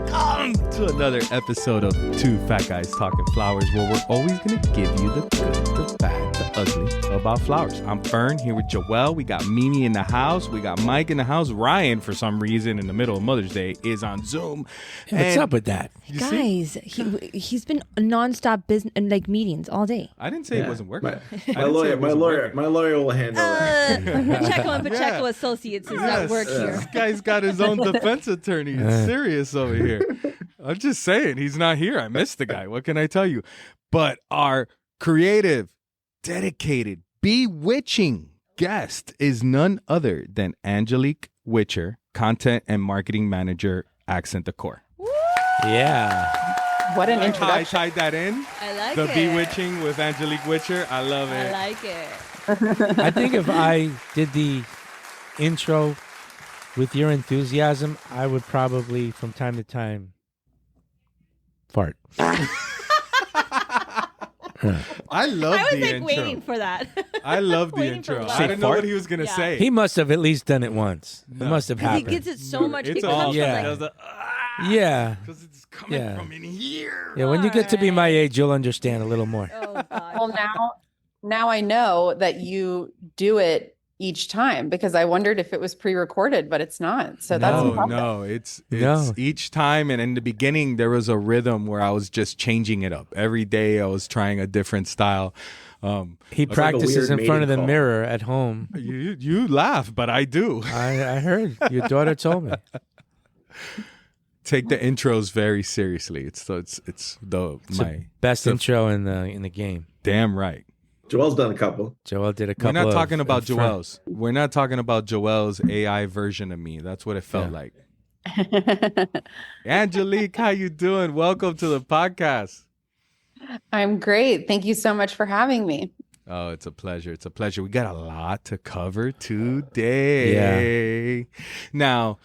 Welcome to another episode of Two Fat Guys Talking Flowers, where we're always going to give you the good, the bad, the ugly about flowers. I'm Fern here with Joelle. We got Mimi in the house. We got Mike in the house. Ryan, for some reason, in the middle of Mother's Day, is on Zoom. What's up with that? Guys, he's been nonstop business and like meetings all day. I didn't say it wasn't working. My lawyer will handle that. Pacheco and Pacheco Associates is at work here. This guy's got his own defense attorney. It's serious over here. I'm just saying, he's not here. I miss the guy. What can I tell you? But our creative, dedicated, bewitching guest is none other than Angelique Witcher, content and marketing manager, Accent Decor. Yeah. What an I introduction. tied that in. I like the it. bewitching with Angelique Witcher. I love it. I like it. I think if I did the intro with your enthusiasm, I would probably, from time to time, fart. I love I was the like intro. waiting for that. I love the Waiting for intro. what? I didn't know Fart? what he was going to Yeah. say. He must have at least done it once. No. It must have He happened. gets it so much. It's It all comes yeah. from like, does the, Yeah. because it's coming Yeah. from in here. Yeah, when you get to be my age, you'll understand a little more. oh god. Well, now I know that you do it each time because I wondered if it was pre-recorded, but it's not. So that's impressive. No, it's No. each time. And in the beginning, there was a rhythm where I was just changing it up. Every day I was trying a different style. He like a practices weird in front of the mating call. mirror at home. You laugh, but I do. I heard. Your daughter told me. Take the intros very seriously. It's It's my best the- intro in the game. damn right. Joel's done a couple. Joel did a We're couple. not talking about in front. Joel's. We're not talking about Joel's AI version of me. That's what it felt like. Angelique, how you doing? Welcome to the podcast. I'm great. Thank you so much for having me. Oh, it's a pleasure. It's a pleasure. We got a lot to cover today. Now,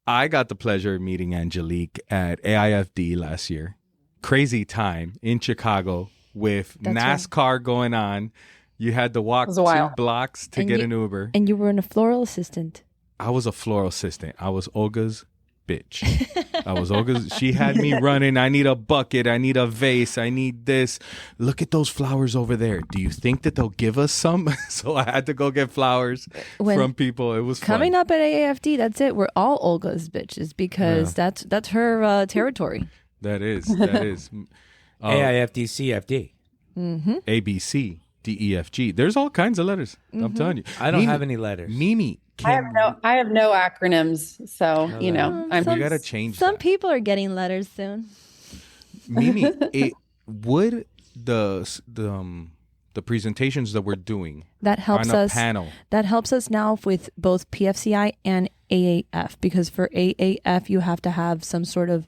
I got the pleasure of meeting Angelique at AIFD last year. Crazy time in Chicago with That's NASCAR going on. You had to walk It was 2 a while. blocks to And get you- an Uber. And you were a floral assistant. I was a floral assistant. I was Olga's bitch. I was Olga's. She had me running. I need a bucket. I need a vase. I need this. Look at those flowers over there. Do you think that they'll give us some? So I had to go get flowers from people. It was Coming fun. up at AAFD, that's it. We're all Olga's bitches because that's her territory. That is. AIFD, CFD. A, B, C, D, E, F, G. There's all kinds of letters. I'm telling you. I don't Mimi- have any letters. Mimi. I have no acronyms, so you know I'm. You got to change Some that. people are getting letters soon. Mimi, would the presentations that we're doing That helps on a us. panel. That helps us now with both PFCI and AAF because for AAF you have to have some sort of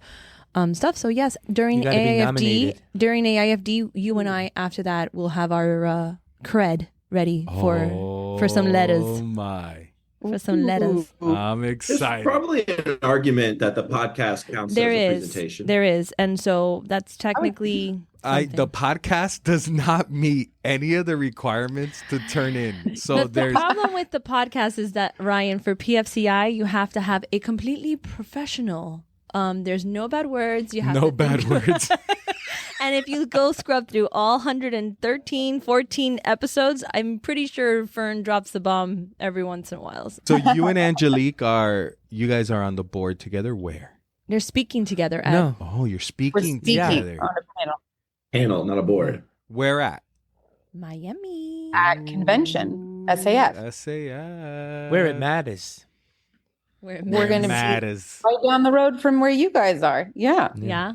stuff. So yes, during You gotta be nominated. AIFD, you and I after that will have our cred ready for some letters. Oh my. For some letters. I'm There's excited. probably an argument that the podcast counts There as a is. presentation. There is. And so that's technically something. The podcast does not meet any of the requirements to turn in. So The there's problem with the podcast is that, Ryan, for PFCI, you have to have a completely professional. There's no bad words. You have no to bad think- words. And if you go scrub through all 14 episodes, I'm pretty sure Fern drops the bomb every once in a while. So you and Angelique you guys are on the board together where? They're speaking together at No. Oh, you're We're speaking speaking together. on a panel Panel, not a board. Where at? Miami. at convention, SAF. SAF. Where it matters. We're gonna be- matters. Right down the road from where you guys are. Yeah. Yeah.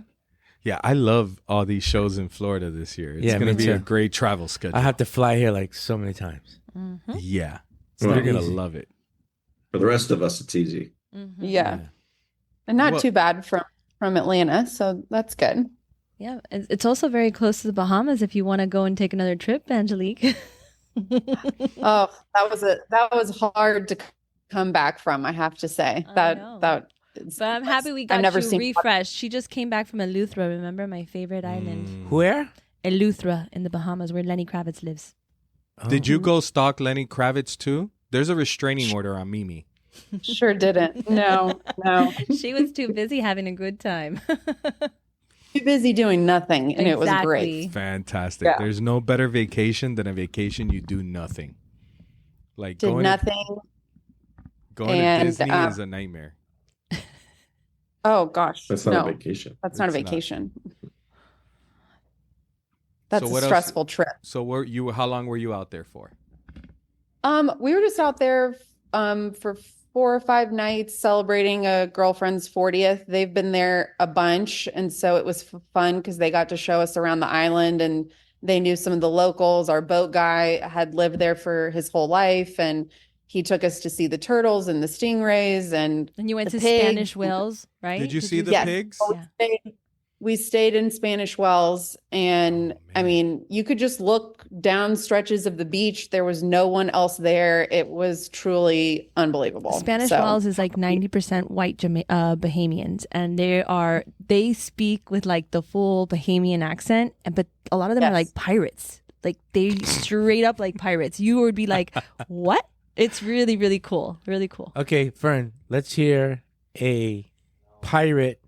Yeah, I love all these shows in Florida this year. It's Yeah, going to me be a too. great travel schedule. I have to fly here like so many times. Mm-hmm. Yeah. Well, You're going to easy. love it. For the rest of us, it's easy. Mm-hmm. Yeah. And not Well- too bad from Atlanta, so that's good. Yeah. It's also very close to the Bahamas if you want to go and take another trip, Angelique. Oh, that was hard to come back from, I have to say. I know. That But I'm happy we got I've never you seen refreshed. She just came back from Eleuthera, remember? My favorite island. Where? Eleuthera in the Bahamas where Lenny Kravitz lives. Did you go stalk Lenny Kravitz too? There's a restraining order on Mimi. Sure didn't. No. She was too busy having a good time. Too busy doing nothing, and it was Exactly. great. Fantastic. Yeah. There's no better vacation than a vacation you do nothing. Like Did nothing. Going And, to Disney is a nightmare. Oh gosh, That's not no, a vacation. that's not a It's not. vacation. That's So a what else- stressful trip. So how long were you out there for? We were just out there for 4 or 5 nights celebrating a girlfriend's 40th. They've been there a bunch, and so it was fun because they got to show us around the island, and they knew some of the locals. Our boat guy had lived there for his whole life, and he took us to see the turtles and the stingrays and And you went the to pigs. Spanish Wells, right? Did you see the Yes. pigs? Yeah. We stayed in Spanish Wells, and Oh, I man. mean, you could just look down stretches of the beach. There was no one else there. It was truly unbelievable. Spanish So, Wells is like 90% white Bahamians, and they speak with like the full Bahamian accent, but a lot of them are Yes. like pirates. Like they straight up like pirates. You would be like, what? It's really, really cool. Really cool. Okay, Fern, let's hear a pirate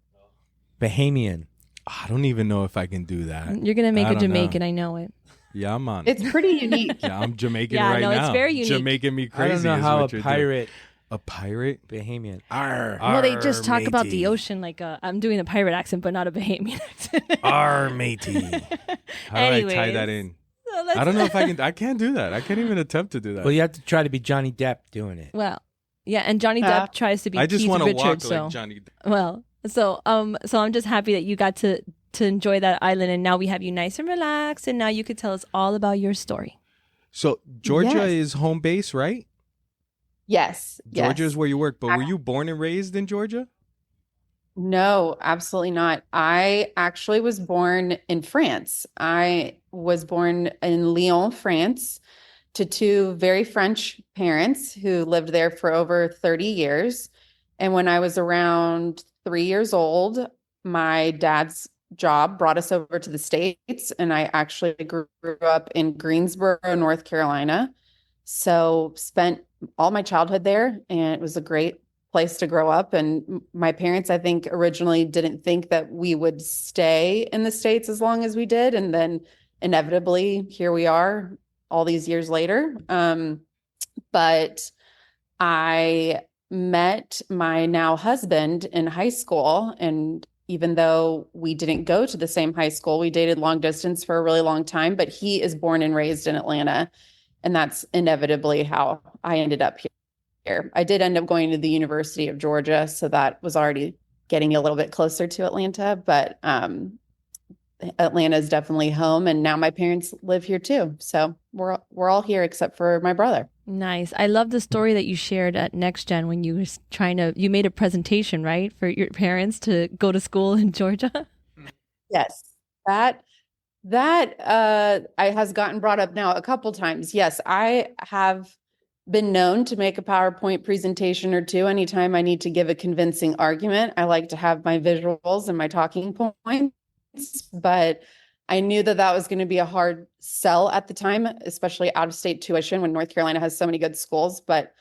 Bahamian. I don't even know if I can do that. You're gonna make I a don't know. Jamaican, I know it. Yeah, I'm on. it's pretty unique. Yeah, I'm Jamaican Yeah, right no, now. it's very unique. Jamaican me I crazy. don't know is how a what you're doing. pirate A pirate? Bahamian. Arr, Well, they just talk about matey. the ocean like I'm doing a pirate accent, but not a Bahamian accent. Arr, matey. How do I tie that in? So let's- I don't know if I can. I can't do that. I can't even attempt to do that. Well, you have to try to be Johnny Depp doing it. Well, yeah, and Johnny Depp tries to be I just Keith want to Richards, walk so like Johnny. well, so I'm just happy that you got to enjoy that island, and now we have you nice and relaxed, and now you could tell us all about your story. So Georgia Yes. is home base, right? Yes. Georgia yes. is where you work, but were you born and raised in Georgia? No, absolutely not. I actually was born in France. I was born in Lyon, France, to 2 very French parents who lived there for over 30 years. And when I was around 3 years old, my dad's job brought us over to the States, and I actually grew up in Greensboro, North Carolina. So spent all my childhood there, and it was a great place to grow up. And my parents, I think, originally didn't think that we would stay in the States as long as we did. And then inevitably, here we are all these years later. But I met my now husband in high school. And even though we didn't go to the same high school, we dated long distance for a really long time. But he is born and raised in Atlanta. And that's inevitably how I ended up here. I did end up going to the University of Georgia, so that was already getting a little bit closer to Atlanta, but Atlanta is definitely home, and now my parents live here too. So we're all here except for my brother. Nice. I love the story that you shared at Next Gen when you were you made a presentation, right, for your parents to go to school in Georgia. Yes, that has gotten brought up now a couple times. Yes, I have been known to make a PowerPoint presentation or two anytime I need to give a convincing argument. I like to have my visuals and my talking points, but I knew that was going to be a hard sell at the time, especially out of state tuition when North Carolina has so many good schools. But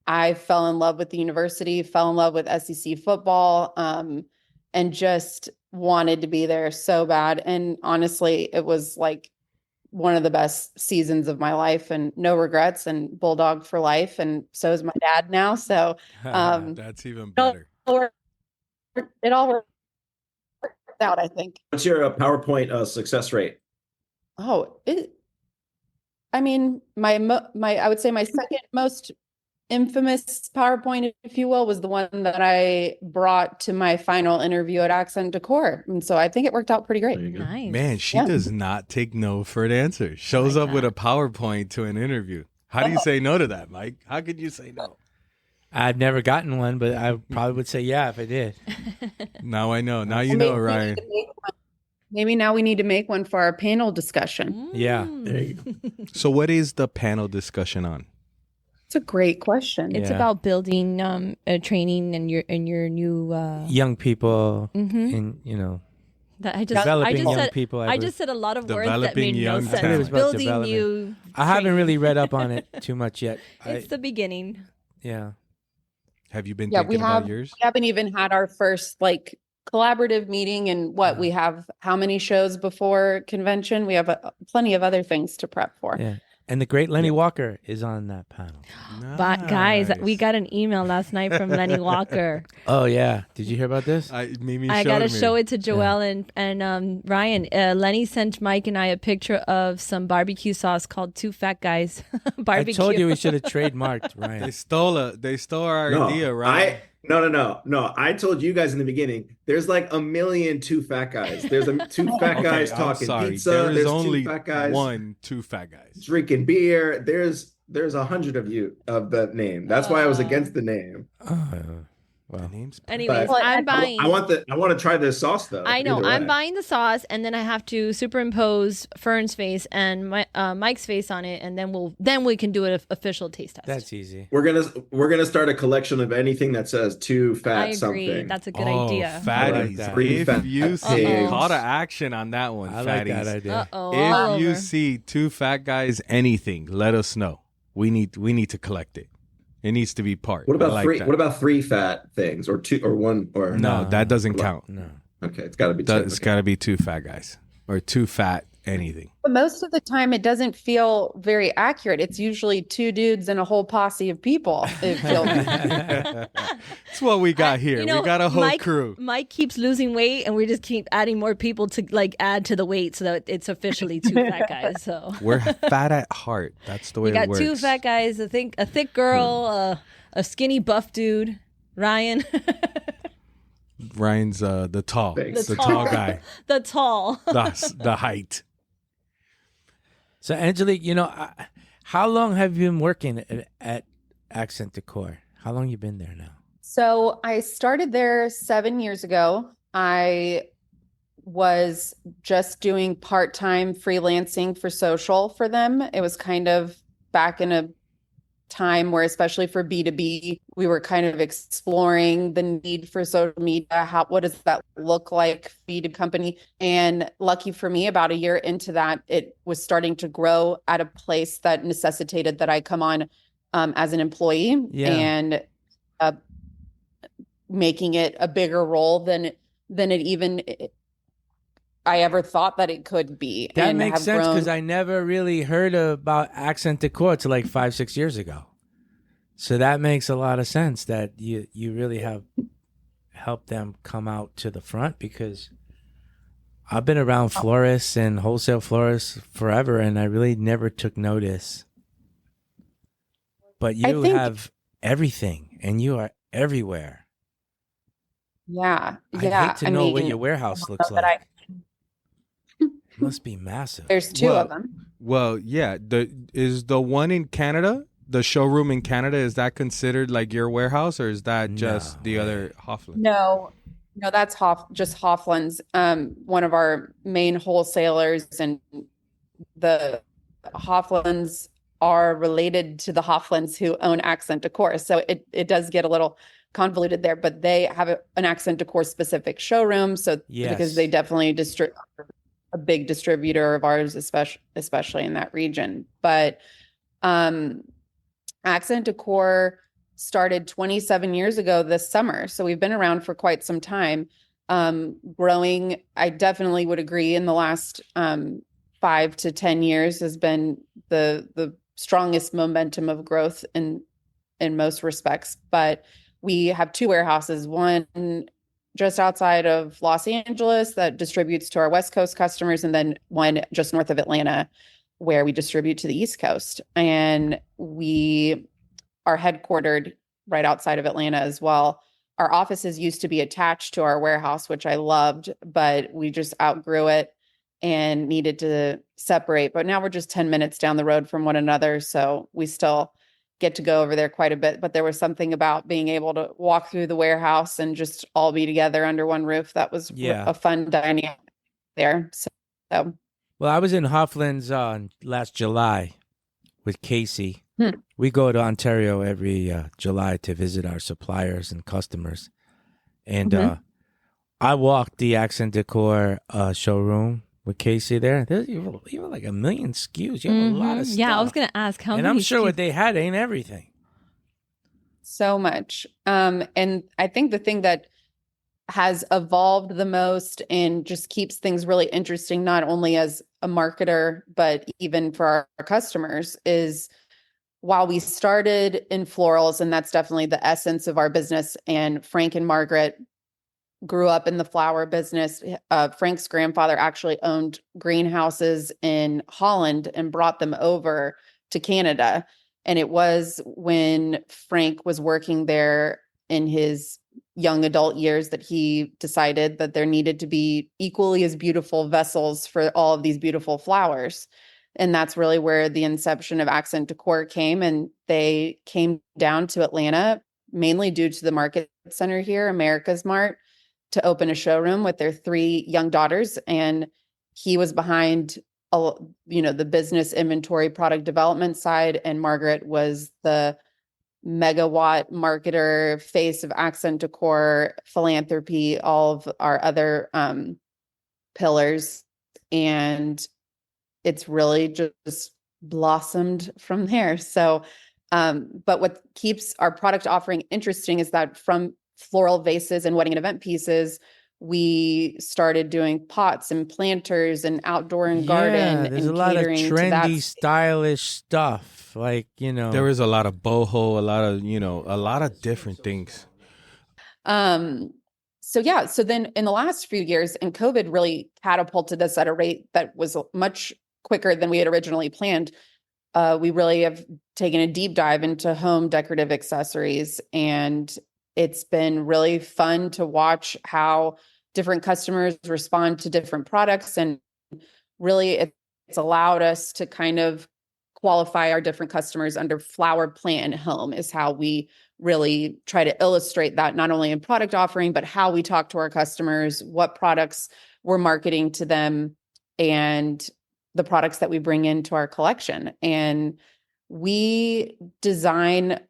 I fell in love with the university, fell in love with SEC football, and just wanted to be there so bad. And honestly, it was like one of the best seasons of my life, and no regrets, and Bulldog for life. And so is my dad now. So That's even better. it all worked out, I think. What's your PowerPoint success rate? I mean, I would say my second most infamous PowerPoint, if you will, was the one that I brought to my final interview at Accent Decor. And so I think it worked out pretty great. There you go. Nice. Man, she Yeah. does not take no for an answer. Shows Like up with that. a PowerPoint to an interview. How do you say no to that, Mike? How could you say no? I've never gotten one, but I probably would say yeah if I did. Now I know. Now you Maybe know, we Ryan. need to make one. Maybe now we need to make one for our panel discussion. Yeah. There you go. So what is the panel discussion on? It's a great question. It's Yeah. about building training and your new Young people mhm. and That I just developing young young people. I just said a lot of words that Developing made no young sense. talent. It was about Building development. you. I haven't training. really read up on it too much yet. It's the beginning. Yeah. Have you been Yeah, thinking about yours? we haven't even had our first like collaborative meeting, and we have how many shows before convention? We have plenty of other things to prep for. Yeah. And the great Lenny Walker is on that panel. But guys, we Nice. got an email last night from Lenny Walker. Oh, yeah. Did you hear about this? Mimi I showed gotta me. show it to Joelle and Ryan. Lenny sent Mike and I a picture of some barbecue sauce called Two Fat Guys I barbecue. told you we should have trademarked, They Ryan. stole our No, idea, right? No. I told you guys in the beginning. There's like a million two fat guys. There's two fat guys I'm talking sorry. pizza. There is There's only two fat guys two fat guys. drinking beer. There's 100 of you of that name. That's why I was against the name. The name's Anyways, But I'm buying. I want to try this sauce though. I know. either I'm way. buying the sauce, and then I have to superimpose Fern's face and Mike's face on it, and then we can do an official taste test. That's easy. We're gonna start a collection of anything that says two fat I agree. something. That's a good idea. Fatties. that. Three If fat you see pigs. call to action on that one, I like fatties. that idea. Uh-oh. If you see two fat guys anything, let us know. We need to collect it. It needs to be part. What I about like three? that. What about three fat things, or two, or one, or No, No. that doesn't count. No. Okay, it's got to be two. It's got to be two fat guys or two fat anything. But most of the time, it doesn't feel very accurate. It's usually two dudes and a whole posse of people. It feels. It's what we got here. You know, we got a whole Mike, crew. Mike keeps losing weight, and we just keep adding more people to like add to the weight, so that it's officially two fat guys. So We're fat at heart. That's the way we got it works. two fat guys. I think a thick girl, a skinny buff dude, Ryan, Ryan's the tall, Thanks. the tall guy, the tall. the height. So, Angelique, how long have you been working at Accent Decor? How long you been there now? So I started there 7 years ago. I was just doing part-time freelancing for social for them. It was kind of back in a time where, especially for B2B, we were kind of exploring the need for social media. What does that look like, B2B company? And lucky for me, about a year into that, it was starting to grow at a place that necessitated that I come on as an employee. Yeah. And making it a bigger role than it even I ever thought that it could be. That and makes have sense grown- because I never really heard about Accent Decor till like 5-6 years ago. So that makes a lot of sense that you really have helped them come out to the front, because I've been around florists and wholesale florists forever, and I really never took notice. But you think- have everything, and you are everywhere. Yeah. I'd Yeah. hate to know what your warehouse looks that like. It must be massive. There's two Well, of them. Well, yeah. Is the one in Canada, the showroom in Canada, is that considered like your warehouse, or is that just No the way. other Hoffman? No, that's just Hoffland's, one of our main wholesalers, and the Hofflands are related to the Hofflands who own Accent Decor. So it does get a little convoluted there, but they have an Accent Decor specific showroom. So Yes. because they definitely a big distributor of ours, especially in that region. But Accent Decor started 27 years ago this summer. So we've been around for quite some time. Growing, I definitely would agree, in the last 5 to 10 years has been the strongest momentum of growth in most respects. But we have two warehouses, one just outside of Los Angeles that distributes to our West Coast customers, and then one just north of Atlanta where we distribute to the East Coast. And we are headquartered right outside of Atlanta as well. Our offices used to be attached to our warehouse, which I loved, but we just outgrew it and needed to separate. But now we're just 10 minutes down the road from one another. So we still get to go over there quite a bit. But there was something about being able to walk through the warehouse and just all be together under one roof. That was a fun dynamic there. So Well, I was in Hoffland's last July with Casey. Hmm. We go to Ontario every July to visit our suppliers and customers. And I walked the Accent Decor showroom with Casey there. You have like 1 million SKUs. You have a lot of stuff. Yeah, I was gonna ask how and many. I'm sure SKUs? what they had ain't everything. so much. And I think the thing that has evolved the most and just keeps things really interesting, not only as a marketer, but even for our customers, is while we started in florals, and that's definitely the essence of our business, and Frank and Margaret grew up in the flower business. Frank's grandfather actually owned greenhouses in Holland and brought them over to Canada. And it was when Frank was working there in his young adult years that he decided that there needed to be equally as beautiful vessels for all of these beautiful flowers. And that's really where the inception of Accent Decor came. And they came down to Atlanta, mainly due to the market center here, America's Mart, to open a showroom with their 3 young daughters. And he was behind, the business inventory product development side. And Margaret was the megawatt marketer, face of Accent Decor, philanthropy, all of our other pillars. And it's really just blossomed from there. So, but what keeps our product offering interesting is that from floral vases and wedding and event pieces, we started doing pots and planters and outdoor and garden. There's and a lot of catering to trendy, that. stylish stuff. Like, There is a lot of boho, a lot of different things. So then in the last few years, and COVID really catapulted us at a rate that was much quicker than we had originally planned. We really have taken a deep dive into home decorative accessories, and it's been really fun to watch how different customers respond to different products. And really it's allowed us to kind of qualify our different customers under flower, plant, and home is how we really try to illustrate that, not only in product offering, but how we talk to our customers, what products we're marketing to them, and the products that we bring into our collection. And we design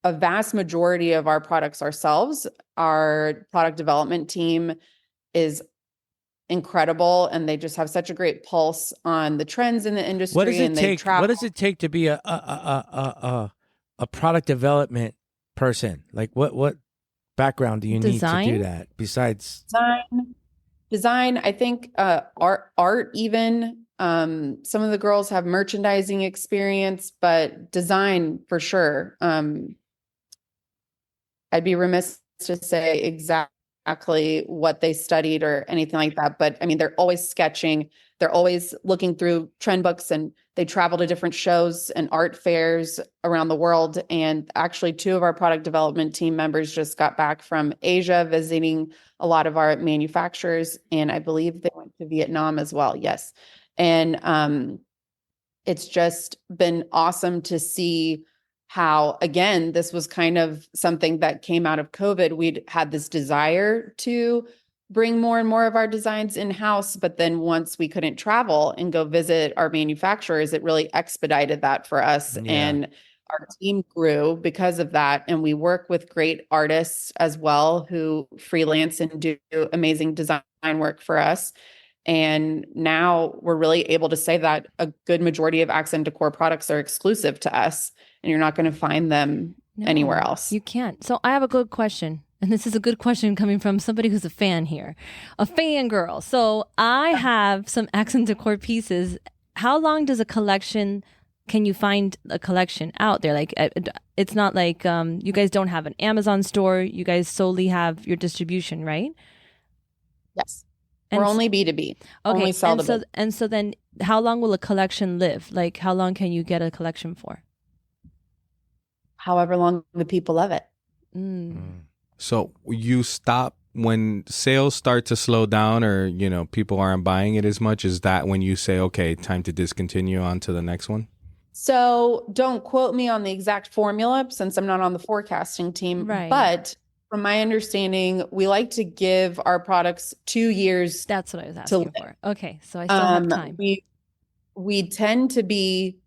a vast majority of our products ourselves. Our product development team is incredible, and they just have such a great pulse on the trends in the industry. what does it and take? travel. What does it take to be a product development person? Like, what background do you need to Design? do that? Besides, Design. I think art even. Some of the girls have merchandising experience, but design for sure. I'd be remiss to say exactly what they studied or anything like that. But I mean, they're always sketching. They're always looking through trend books, and they travel to different shows and art fairs around the world. And actually 2 of our product development team members just got back from Asia, visiting a lot of our manufacturers. And I believe they went to Vietnam as well. Yes. And it's just been awesome to see how, again, this was kind of something that came out of COVID. We'd had this desire to bring more and more of our designs in-house, but then once we couldn't travel and go visit our manufacturers, it really expedited that for us. Yeah. And our team grew because of that. And we work with great artists as well who freelance and do amazing design work for us. And now we're really able to say that a good majority of Accent Decor products are exclusive to us, and you're not going to find them anywhere else. You can't. So I have a good question. And this is a good question coming from somebody who's a fan here, a fangirl. So I have some Accent Decor pieces. How long does can you find a collection out there? Like, it's not like you guys don't have an Amazon store. You guys solely have your distribution, right? Yes. And We're only B2B. Okay. Only sell and to so, and so then how long will a collection live? Like, how long can you get a collection for? however long the people love it. So you stop when sales start to slow down, or people aren't buying it as much. Is that when you say, okay, time to discontinue on to the next one? So don't quote me on the exact formula since I'm not on the forecasting team. Right. But from my understanding, we like to give our products 2 years. That's what I was asking for. Okay, so I still have time. We tend to be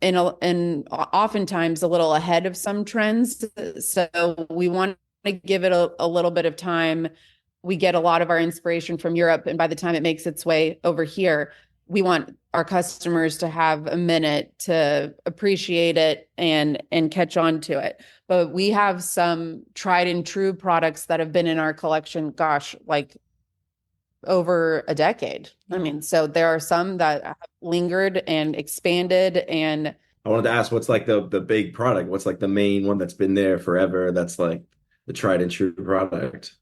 in oftentimes a little ahead of some trends. So we want to give it a little bit of time. We get a lot of our inspiration from Europe, and by the time it makes its way over here, we want our customers to have a minute to appreciate it and catch on to it. But we have some tried and true products that have been in our collection, gosh, like over a decade. I mean, so there are some that have lingered and expanded. And I wanted to ask, what's like the big product? What's like the main one that's been there forever? That's like the tried and true product.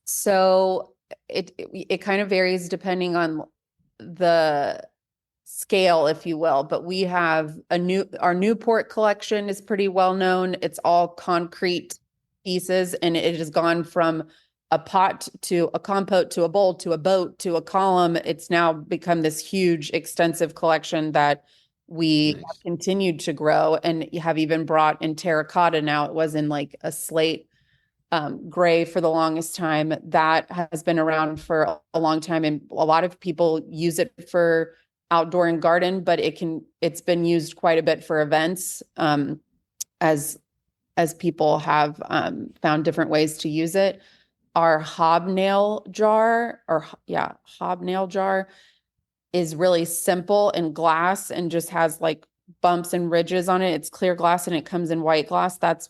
So it kind of varies depending on the scale, if you will. But we have our Newport collection is pretty well known. It's all concrete pieces, and it has gone from a pot to a compote to a bowl to a boat to a column. It's now become this huge, extensive collection that we have continued to grow, and have even brought in terracotta now. It was in like a slate gray for the longest time. That has been around for a long time, and a lot of people use it for outdoor and garden, but it's been used quite a bit for events, as people have found different ways to use it. Our hobnail jar is really simple and glass and just has like bumps and ridges on it. It's clear glass and it comes in white glass. That's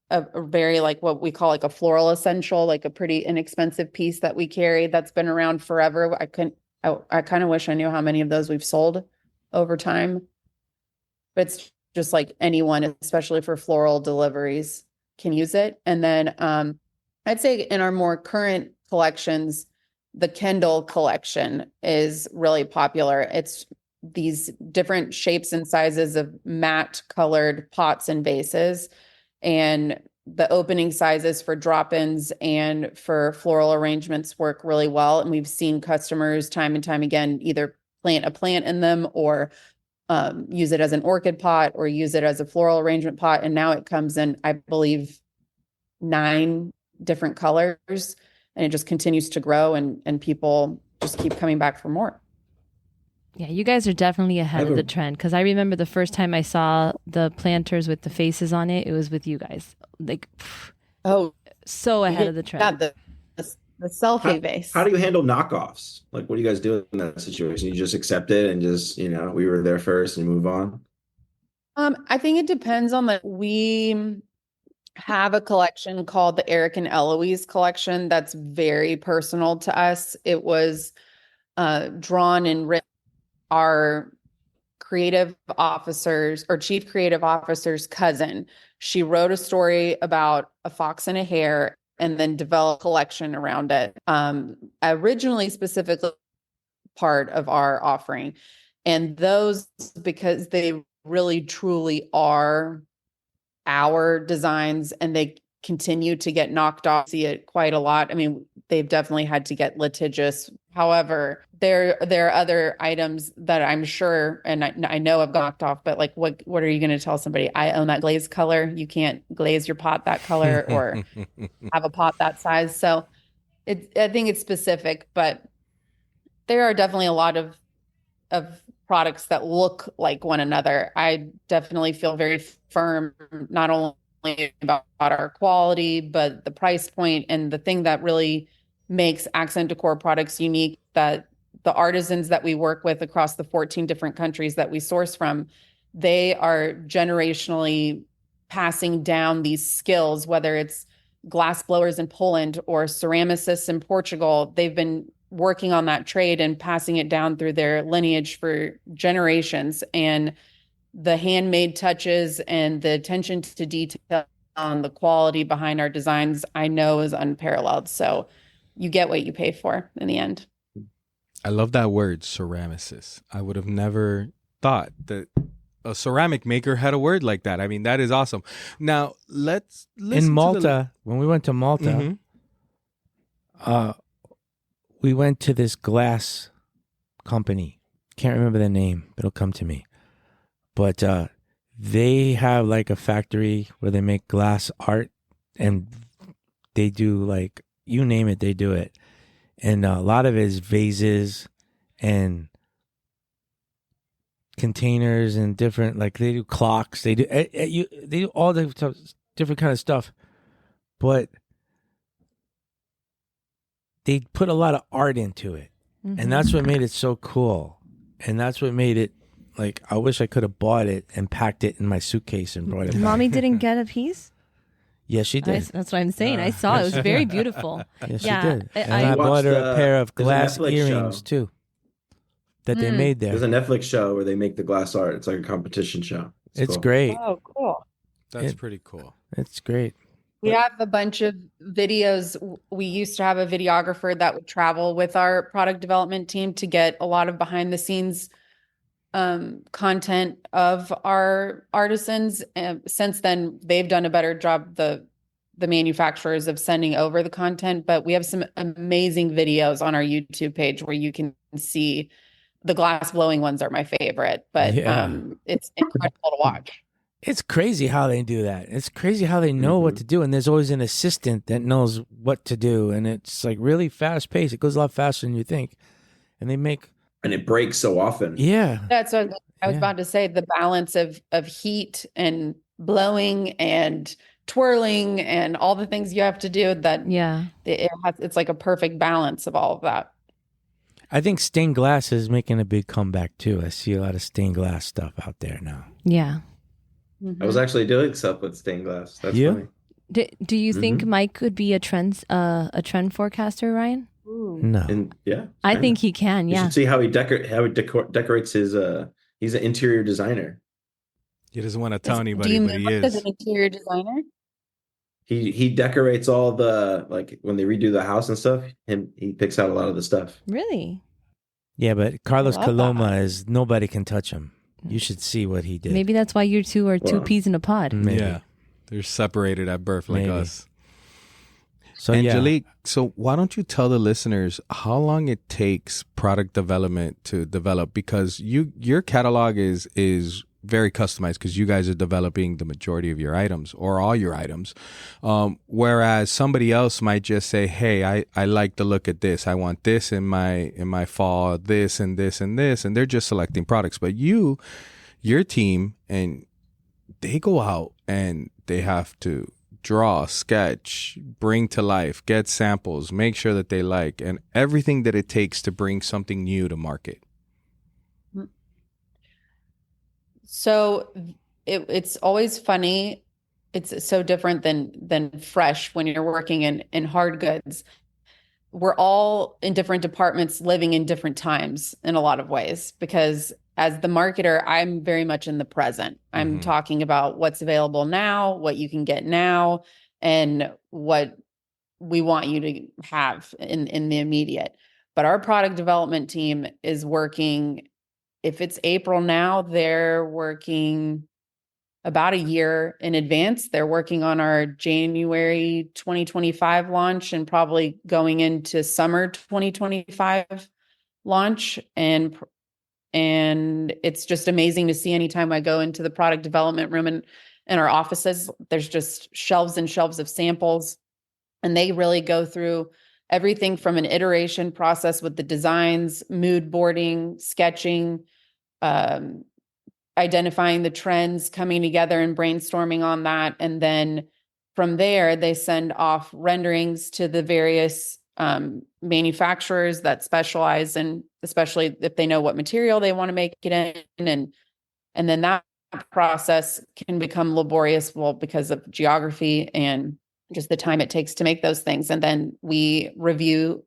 a very like what we call like a floral essential, like a pretty inexpensive piece that we carry that's been around forever. I kind of wish I knew how many of those we've sold over time. But it's just like anyone, especially for floral deliveries, can use it. And then I'd say in our more current collections, the Kendall collection is really popular. It's these different shapes and sizes of matte colored pots and vases, and the opening sizes for drop-ins and for floral arrangements work really well. And we've seen customers time and time again either plant a plant in them or use it as an orchid pot or use it as a floral arrangement pot. And now it comes in, I believe, 9 different colors, and it just continues to grow, and people just keep coming back for more. Yeah, you guys are definitely ahead of the trend, because I remember the first time I saw the planters with the faces on it, it was with you guys. Like, so ahead of the trend. Yeah, the selfie vase. How do you handle knockoffs? Like, what do you guys do in that situation? You just accept it and just, we were there first and move on? I think it depends on we have a collection called the Eric and Eloise collection that's very personal to us. It was drawn and written our creative officer's or chief creative officer's cousin. She wrote a story about a fox and a hare and then developed a collection around it. Originally, specifically part of our offering. And those, because they really truly are our designs and they continue to get knocked off, see it quite a lot. I mean, they've definitely had to get litigious. However, there are other items that I'm sure, and I know I've knocked off, but like, what are you going to tell somebody? I own that glaze color. You can't glaze your pot that color or have a pot that size. So I think it's specific, but there are definitely a lot of products that look like one another. I definitely feel very firm, not only about our quality, but the price point. And the thing that really makes Accent Decor products unique, that the artisans that we work with across the 14 different countries that we source from, they are generationally passing down these skills, whether it's glass blowers in Poland or ceramicists in Portugal. They've been working on that trade and passing it down through their lineage for generations. And the handmade touches and the attention to detail on the quality behind our designs, I know, is unparalleled. So you get what you pay for in the end. I love that word, ceramicist. I would have never thought that a ceramic maker had a word like that. I mean, that is awesome. Now, let's listen in Malta, when we went to Malta, we went to this glass company. Can't remember the name, but it'll come to me. But they have like a factory where they make glass art, and they do like, you name it, they do it. And a lot of it is vases and containers and different, like they do clocks. They do all the different kind of stuff. But they put a lot of art into it. And that's what made it so cool. And that's what made it like, I wish I could have bought it and packed it in my suitcase and brought it back. Mommy didn't get a piece? Yes, she did. That's what I'm saying. I saw it. It was very beautiful. Yes, Yeah, she did. And I I bought her a pair of there's a glass Netflix earrings show. too that they made there. There's a Netflix show where they make the glass art. It's like a competition show. It's cool. great. Oh, cool. That's pretty cool. It's great. We have a bunch of videos. We used to have a videographer that would travel with our product development team to get a lot of behind the scenes content of our artisans. And since then, they've done a better job, the manufacturers, of sending over the content. But we have some amazing videos on our YouTube page where you can see the glass blowing ones are my favorite. But it's incredible to watch. It's crazy how they do that. It's crazy how they know what to do. And there's always an assistant that knows what to do. And it's like really fast paced. It goes a lot faster than you think. And they make. And it breaks so often. Yeah. That's what I was about to say. The balance of heat and blowing and twirling and all the things you have to do, that it's like a perfect balance of all of that. I think stained glass is making a big comeback too. I see a lot of stained glass stuff out there now. Yeah. I was actually doing stuff with stained glass. That's funny. Do you think Mike could be a trend forecaster, Ryan? No. And I think he can. You Yeah. should see how he decorates his. He's an interior designer. He doesn't want to tell anybody, Do you but he know as is. an interior designer? He decorates all the, like, when they redo the house and stuff. He picks out a lot of the stuff. Really? Yeah, but Carlos love Coloma that. is, nobody can touch him. You should see what he did. Maybe that's why you two are two Wow. peas in a pod. Maybe. Yeah. They're separated at birth like Maybe. us. So Angelique, so why don't you tell the listeners how long it takes product development to develop? Because your catalog is very customized because you guys are developing the majority of your items or all your items. Whereas somebody else might just say, hey, I like the look at this. I want this in my fall, this and this and this. And they're just selecting products. But your team, and they go out and they have to draw, sketch, bring to life, get samples, make sure that they like, and everything that it takes to bring something new to market. So it's always funny. It's so different than fresh when you're working in hard goods. We're all in different departments, living in different times in a lot of ways, because as the marketer, I'm very much in the present. I'm talking about what's available now, what you can get now, and what we want you to have in the immediate. But our product development team is working. If it's April now, they're working about a year in advance. They're working on our January 2025 launch and probably going into summer 2025 launch. And it's just amazing to see anytime I go into the product development room and in our offices, there's just shelves and shelves of samples. And they really go through everything from an iteration process with the designs, mood boarding, sketching, identifying the trends, coming together and brainstorming on that. And then from there, they send off renderings to the various manufacturers that specialize in, especially if they know what material they want to make it in. And then that process can become laborious, because of geography and just the time it takes to make those things. And then they review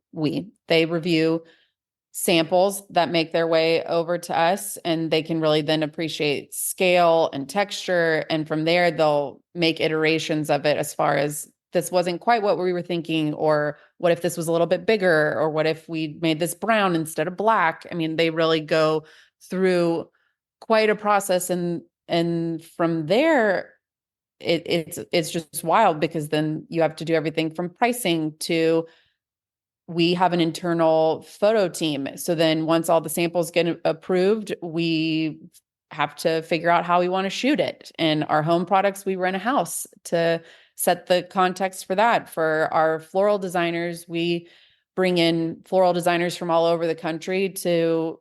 samples that make their way over to us, and they can really then appreciate scale and texture. And from there, they'll make iterations of it as far as, this wasn't quite what we were thinking, or what if this was a little bit bigger, or what if we made this brown instead of black? I mean, they really go through quite a process. And from there, it's just wild, because then you have to do everything from pricing to, we have an internal photo team. So then once all the samples get approved, we have to figure out how we want to shoot it. And our home products, we rent a house to set the context for that. For our floral designers, we bring in floral designers from all over the country to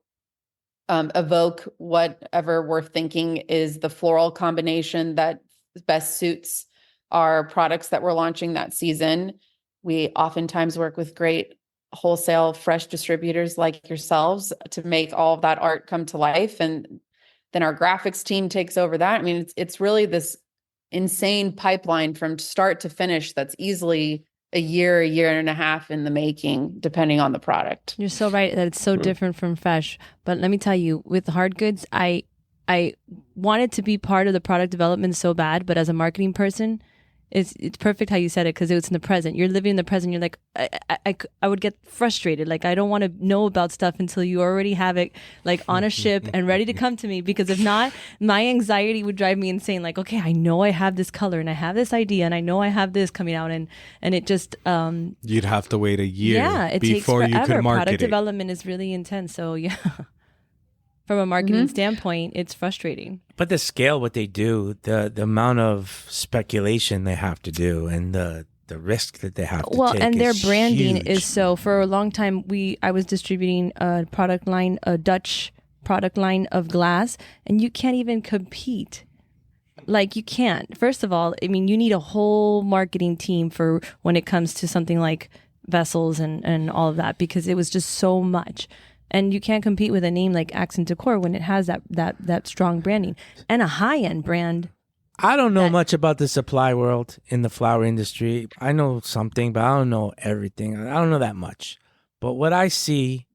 evoke whatever we're thinking is the floral combination that best suits our products that we're launching that season. We oftentimes work with great wholesale fresh distributors like yourselves to make all of that art come to life. And then our graphics team takes over that. I mean, it's really this insane pipeline from start to finish that's easily a year and a half in the making, depending on the product. You're so right that it's so different from fresh. But let me tell you, with hard goods, I wanted to be part of the product development so bad, but as a marketing person, it's perfect how you said it, because it's in the present. You're living in the present. You're like, I would get frustrated. Like, I don't want to know about stuff until you already have it like on a ship and ready to come to me, because if not, my anxiety would drive me insane. Like, okay, I know I have this color and I have this idea and I know I have this coming out, and it just you'd have to wait a year before you could market Product it. development is really intense. So yeah. From a marketing standpoint, it's frustrating. But the scale, what they do, the amount of speculation they have to do, and the risk that they have to take. And their branding huge. is so. For a long time, I was distributing a product line, a Dutch product line of glass, and you can't even compete. Like, you can't. First of all, I mean, you need a whole marketing team for when it comes to something like vessels and all of that, because it was just so much. And you can't compete with a name like Accent Decor when it has that strong branding and a high-end brand. I don't know much about the supply world in the flower industry. I know something, but I don't know everything. I don't know that much. But what I see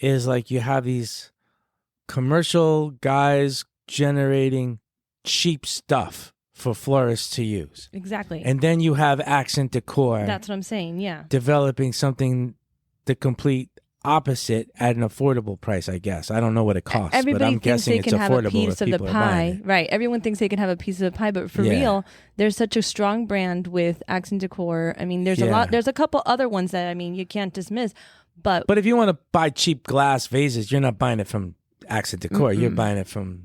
is like you have these commercial guys generating cheap stuff for florists to use. Exactly. And then you have Accent Decor. That's what I'm saying, yeah. Developing something the complete opposite at an affordable price, I guess. I don't know what it costs, Everybody but I'm thinks guessing they it's can have a affordable piece if of the people are buying pie. it. Right. Everyone thinks they can have a piece of the pie, but for Yeah. real, there's such a strong brand with Accent Decor. I mean, there's Yeah. there's a couple other ones that, I mean, you can't dismiss. But But if you want to buy cheap glass vases, you're not buying it from Accent Decor. You're buying it from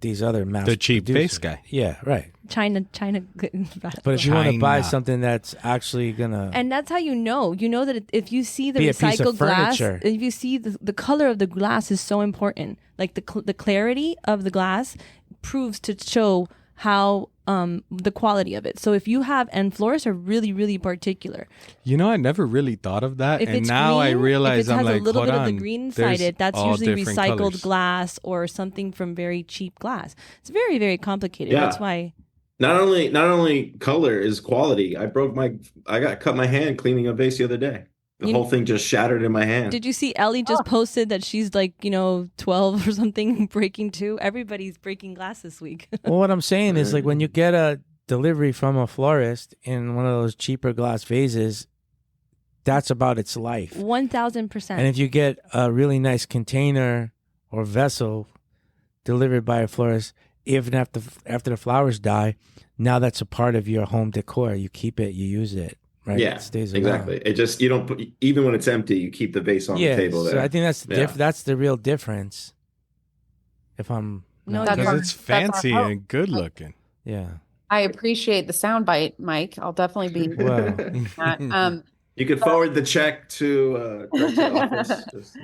these other mass The cheap producers. face guy. Yeah, right. China. But if you want to buy China. something that's actually gonna And that's how you know that if you see the Be a piece of recycled glass, furniture. if you see the color of the glass is so important. Like the clarity of the glass proves to show how the quality of it. So if you have, and florists are really, really particular. You know, I never really thought of that, If and it's now I green, realize if it I'm has like, a little hold bit on, of the green there's inside it, that's all usually different recycled colors. glass or something from very cheap glass. It's very, very complicated. Yeah. That's why. Not only color is quality. I got cut my hand cleaning a vase the other day. The whole thing just shattered in my hand. Did you see Ellie just posted that she's like, 12 or something, breaking too? Everybody's breaking glass this week. Well, what I'm saying is, like, when you get a delivery from a florist in one of those cheaper glass vases, that's about its life. 1,000%. And if you get a really nice container or vessel delivered by a florist, even after the flowers die, now that's a part of your home decor. You keep it, you use it, right? Yeah, It stays exactly. around. It just, you don't put, even when it's empty, you keep the vase on the table there. So I think that's that's the real difference. If I'm No, not- you're- Because it's fancy our- and good looking. yeah. I appreciate the soundbite, Mike. I'll definitely be Well, that. You could forward the check to the office. Just-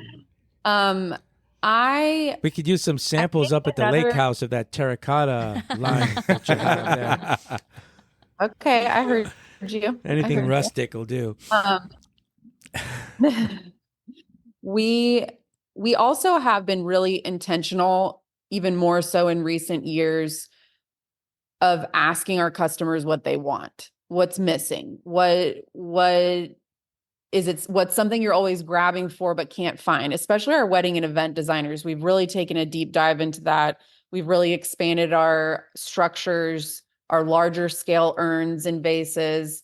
I we could use some samples up at the lake house of that terracotta line. that you have there. okay, I heard you. I Anything heard you. rustic will do. We also have been really intentional, even more so in recent years, of asking our customers what they want, what's missing, what's something you're always grabbing for but can't find, especially our wedding and event designers. We've really taken a deep dive into that. We've really expanded our structures, our larger scale urns and vases.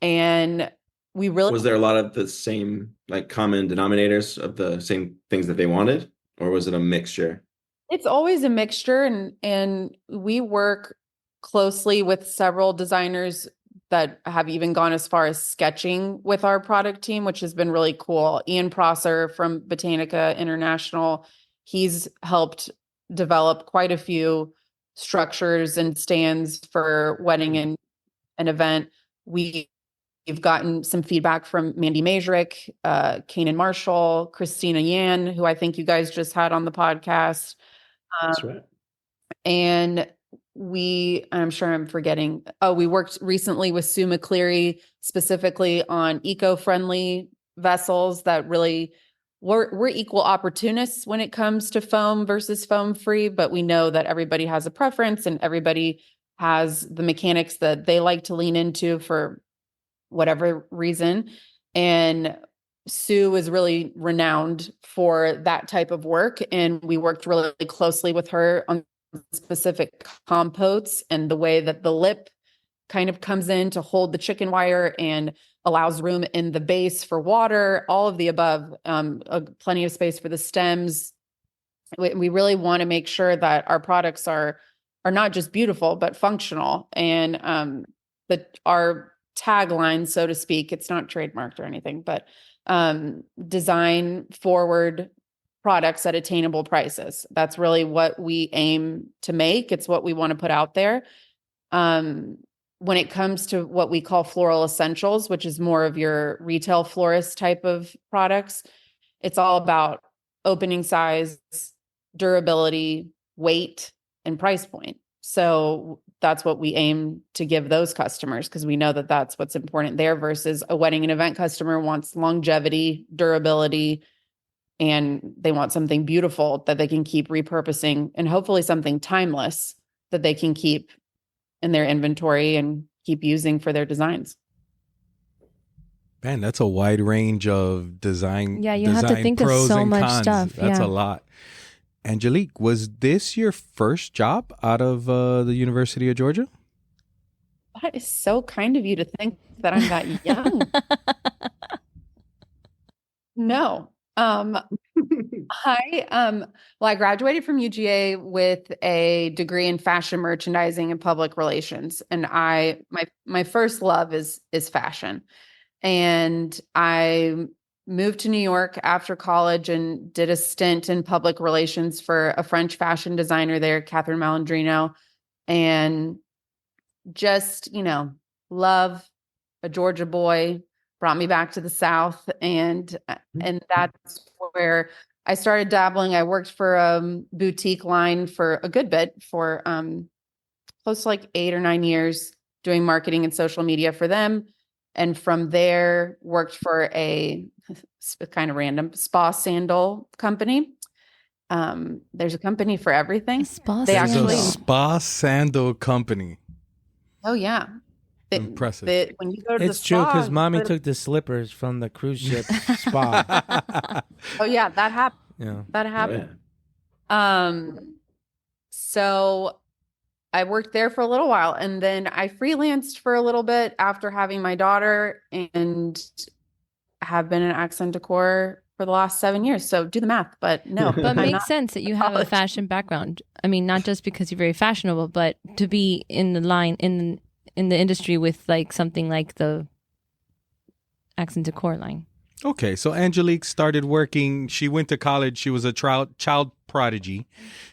And we really Was there a lot of the same, like, common denominators of the same things that they wanted? Or was it a mixture? It's always a mixture, and we work closely with several designers that have even gone as far as sketching with our product team, which has been really cool. Ian Prosser from Botanica International, he's helped develop quite a few structures and stands for wedding and an event. We've gotten some feedback from Mandy Majrick, Kanan Marshall, Christina Yan, who I think you guys just had on the podcast. That's right. And I'm sure I'm forgetting. Oh, we worked recently with Sue McCleary specifically on eco-friendly vessels that really we're equal opportunists when it comes to foam versus foam free, but we know that everybody has a preference and everybody has the mechanics that they like to lean into for whatever reason. And Sue is really renowned for that type of work. And we worked really closely with her on specific compotes and the way that the lip kind of comes in to hold the chicken wire and allows room in the base for water, all of the above, plenty of space for the stems. We really want to make sure that our products are not just beautiful, but functional. And that our tagline, so to speak, it's not trademarked or anything, but design forward products at attainable prices. That's really what we aim to make. It's what we want to put out there. When it comes to what we call floral essentials, which is more of your retail florist type of products, it's all about opening size, durability, weight, and price point. So that's what we aim to give those customers, because we know that that's what's important there versus a wedding and event customer wants longevity, durability, and they want something beautiful that they can keep repurposing, and hopefully something timeless that they can keep in their inventory and keep using for their designs. Man, that's a wide range of design. Yeah, you have to think of so much stuff. That's a lot. Angelique, was this your first job out of the University of Georgia? That is so kind of you to think that I'm that young. No. I graduated from UGA with a degree in fashion merchandising and public relations. And my first love is fashion. And I moved to New York after college and did a stint in public relations for a French fashion designer there, Catherine Malandrino. And just, love a Georgia boy, brought me back to the South. And that's where I started dabbling. I worked for a boutique line for a good bit, for close to like 8 or 9 years, doing marketing and social media for them. And from there, worked for a kind of random spa sandal company. There's a company for everything. There's a spa sandal company. Oh, yeah. Impressive. When you go to It's the true, spa, because mommy took the slippers from the cruise ship spa. Oh, yeah, that happened. Yeah. That happened. So I worked there for a little while, and then I freelanced for a little bit after having my daughter, and have been in Accent Decor for the last 7 years. So do the math, but no. But makes sense that you have a fashion background. I mean, not just because you're very fashionable, but to be in the line in the industry with like something like the Accent Decor line. Okay, so Angelique started working. She went to college. She was a child prodigy.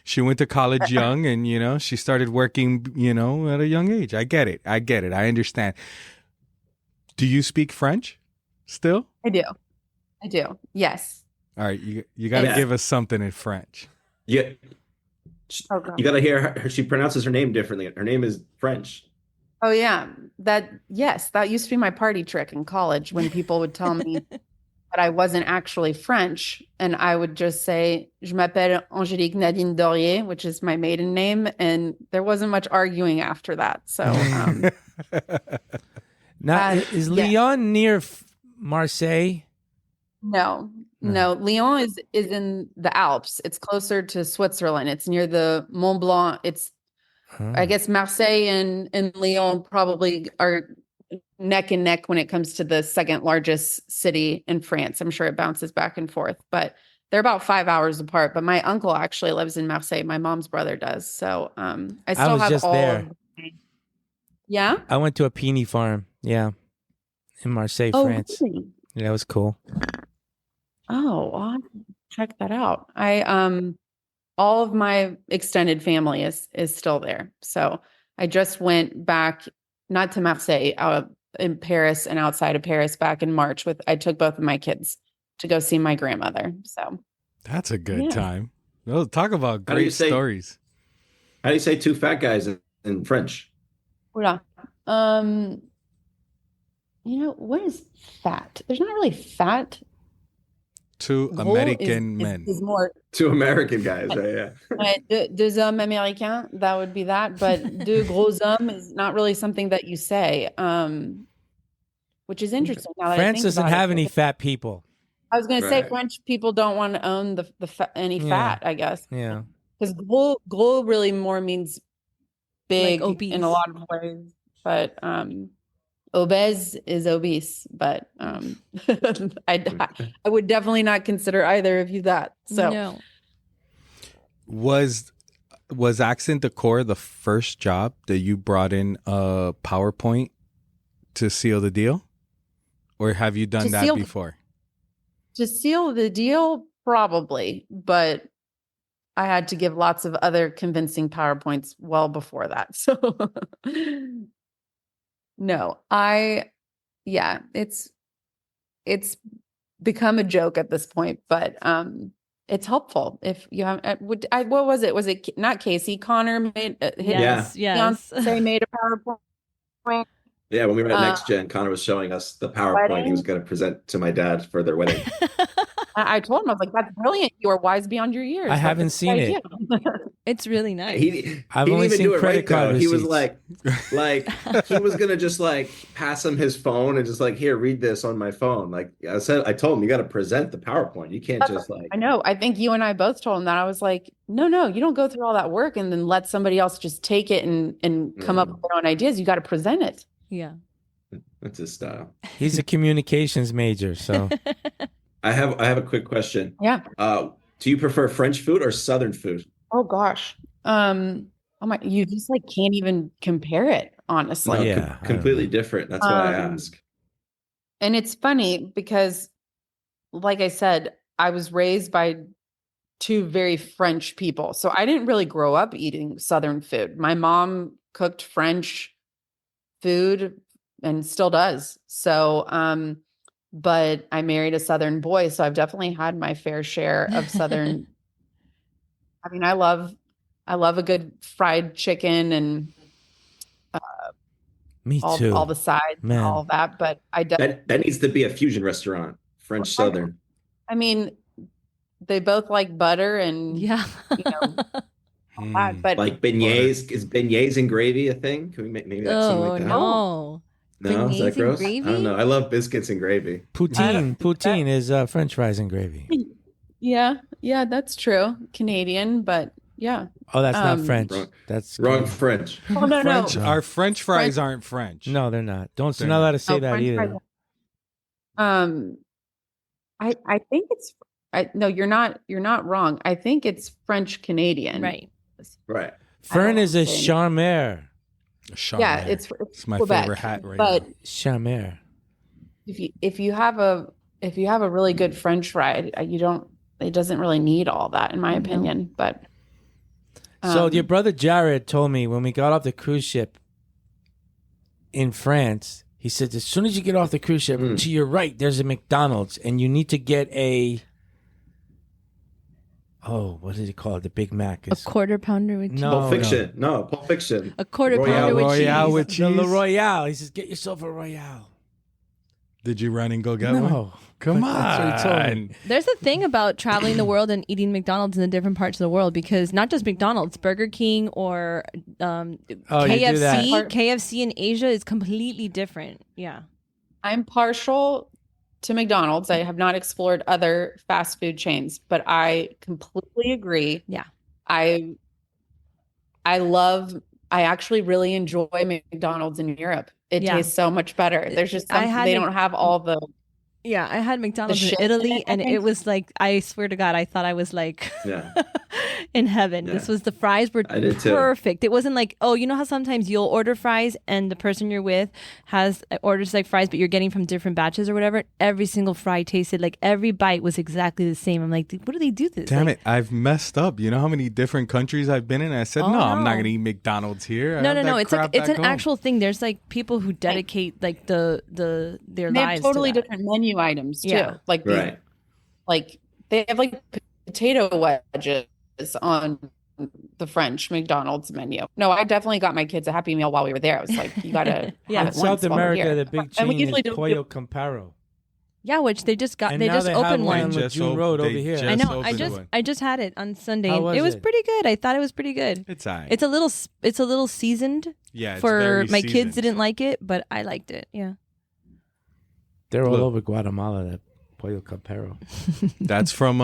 She went to college young, and she started working, at a young age. I get it. I understand. Do you speak French still? I do. Yes. All right, you got to give us something in French. Yeah. Oh, You got to hear her. She pronounces her name differently. Her name is French. Oh, yeah. That used to be my party trick in college when people would tell me that I wasn't actually French. And I would just say, Je m'appelle Angelique Nadine Dorier, which is my maiden name. And there wasn't much arguing after that. So, Now, is Lyon near Marseille? No. Lyon is in the Alps. It's closer to Switzerland. It's near the Mont Blanc. I guess Marseille and Lyon probably are neck and neck when it comes to the second largest city in France. I'm sure it bounces back and forth, but they're about 5 hours apart. But my uncle actually lives in Marseille. My mom's brother does. So I still have just all. there. Yeah. I went to a peony farm. Yeah, in Marseille, France. Really? Yeah, it was cool. Oh, I'll check that out. All of my extended family is still there. So I just went back, not to Marseille, in Paris and outside of Paris back in March. I took both of my kids to go see my grandmother. So that's a good time. Well, talk about great stories. How do you say two fat guys in French? Oula. what is fat? There's not really fat. Two Gros American men. is more. Two American guys, right? Yeah. Deux hommes américains, that would be that. But deux gros hommes is not really something that you say, which is interesting. Now that I France think doesn't about have it. any fat people. I was going to say Right. French people don't want to own any Yeah. fat, I guess. Yeah. Because gros really more means big obese. in a lot of ways. But obese is obese. But I would definitely not consider either of you that. So No. Was Accent Decor the first job that you brought in a PowerPoint to seal the deal? Or have you done To that seal- before? to seal the deal, probably. But I had to give lots of other convincing PowerPoints well before that. So no, it's become a joke at this point, but it's helpful if you have. What was it? Was it not Casey? Connor made Yes. Yes. Fiance made a PowerPoint. Yeah, when we were at Next Gen, Connor was showing us the PowerPoint he Wedding? was going to present to my dad for their wedding. I told him, I was like, "That's brilliant. You are wise beyond your years." I That's haven't a seen good it. idea." It's really nice. I've he only didn't even seen do it credit right, card though. He was receipts. like he was gonna just like pass him his phone and just like, here, read this on my phone. Like I told him, you got to present the PowerPoint. You can't just like. I know. I think you and I both told him that. I was like, no, you don't go through all that work and then let somebody else just take it and come up with their own ideas. You got to present it. Yeah. That's his style. He's a communications major, so I have a quick question. Yeah. Do you prefer French food or Southern food? Oh gosh. Oh my, you just like can't even compare it, honestly. No, Yeah, completely different. That's why I ask. And it's funny because, like I said, I was raised by two very French people. So I didn't really grow up eating Southern food. My mom cooked French food and still does. So, but I married a Southern boy. So I've definitely had my fair share of Southern. I mean, I love a good fried chicken and me too. all the sides and Man. all of that. But That needs to be a fusion restaurant, French Southern. I mean, they both like butter and Yeah. all that, but Like beignets. Is beignets and gravy a thing? Can we make maybe that's something Oh like that? no. No, is Beignets that and gross? gravy? I don't know. I love biscuits and gravy. Poutine is French fries and gravy. yeah, that's true. Canadian, but yeah. Oh, that's not French. Wrong. That's Wrong French. Oh no, French, no. Our French fries aren't French. No, they're not. They're Not allowed to say Oh, that French either. fries. I think it's no, you're not wrong. I think it's French Canadian. Right. Right. Fern is a think- charmer. Yeah, it's my Quebec, favorite hat right but now. Charmer. if you have a really good French fry, it doesn't really need all that in my opinion. But So your brother Jared told me when we got off the cruise ship in France, he said, as soon as you get off the cruise ship, to your right, there's a McDonald's, and you need to get what did he call it? The Big Mac. A quarter pounder with cheese. No. Pulp Fiction. No, Pulp Fiction. A quarter Royale. pounder with Royale cheese. with The cheese. Le Royale. He says, get yourself a Royale. Did you run and go get one? No. Come But that's what he told me. on. There's a thing about traveling the world and eating McDonald's in the different parts of the world because not just McDonald's, Burger King or You do that. KFC in Asia is completely different. Yeah. I'm partial to McDonald's. I have not explored other fast food chains, but I completely agree. Yeah. I actually really enjoy McDonald's in Europe. It Yeah. tastes so much better. There's just I had they Mc- don't have all the Yeah, I had McDonald's in shit in Italy, it, I and think. it was like, I swear to God, I thought I was like Yeah. in heaven. Yeah. This was, the fries were I did too. perfect. It wasn't like, oh, you know how sometimes you'll order fries and the person you're with orders like fries, but you're getting from different batches or whatever. Every single fry tasted like every bite was exactly the same. I'm like, what do they do this? Damn Like, it, I've messed up. You know how many different countries I've been in? I said, Oh, no, I'm not no. going to eat McDonald's here. I No, have no, that no. It's like crap it's back an home. actual thing. There's like people who dedicate like their they have lives totally to that. different menu items too. Yeah. Like Right. like they have like potato wedges on the French McDonald's menu. No, I definitely got my kids a Happy Meal while we were there. I was like, you got to Yeah. have In it once South while we're America, here. the big And we chain usually is don't Pollo Comparo. Yeah, which they just And they now just they have opened one one. in Lejeune Road over here. I know. opened I just had it on Sunday. How And was it was it? pretty good. I thought it was pretty good. It's all right. It's a little seasoned. Yeah, it's for very my kids seasoned. didn't like it, but I liked it. Yeah. They're all Look. over Guatemala, that Pollo Comparo. That's from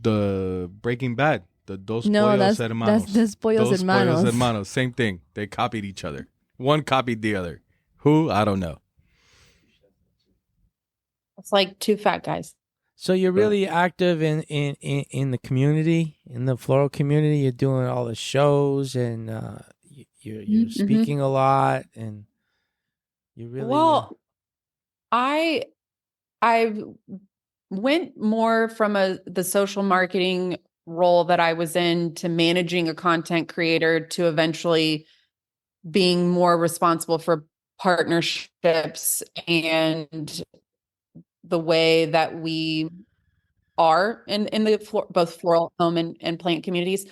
the Breaking Bad. The Dos No, Pollos that's Hermanos. Dos Pollos Dos Hermanos. Pollos Hermanos. Same thing. They copied each other. One copied the other. Who? I don't know. It's like two fat guys. So you're really active in the community, in the floral community. You're doing all the shows, and you're speaking a lot, and you really Well, I went more from the social marketing role that I was in to managing a content creator to eventually being more responsible for partnerships and the way that we are in the both floral home and plant communities.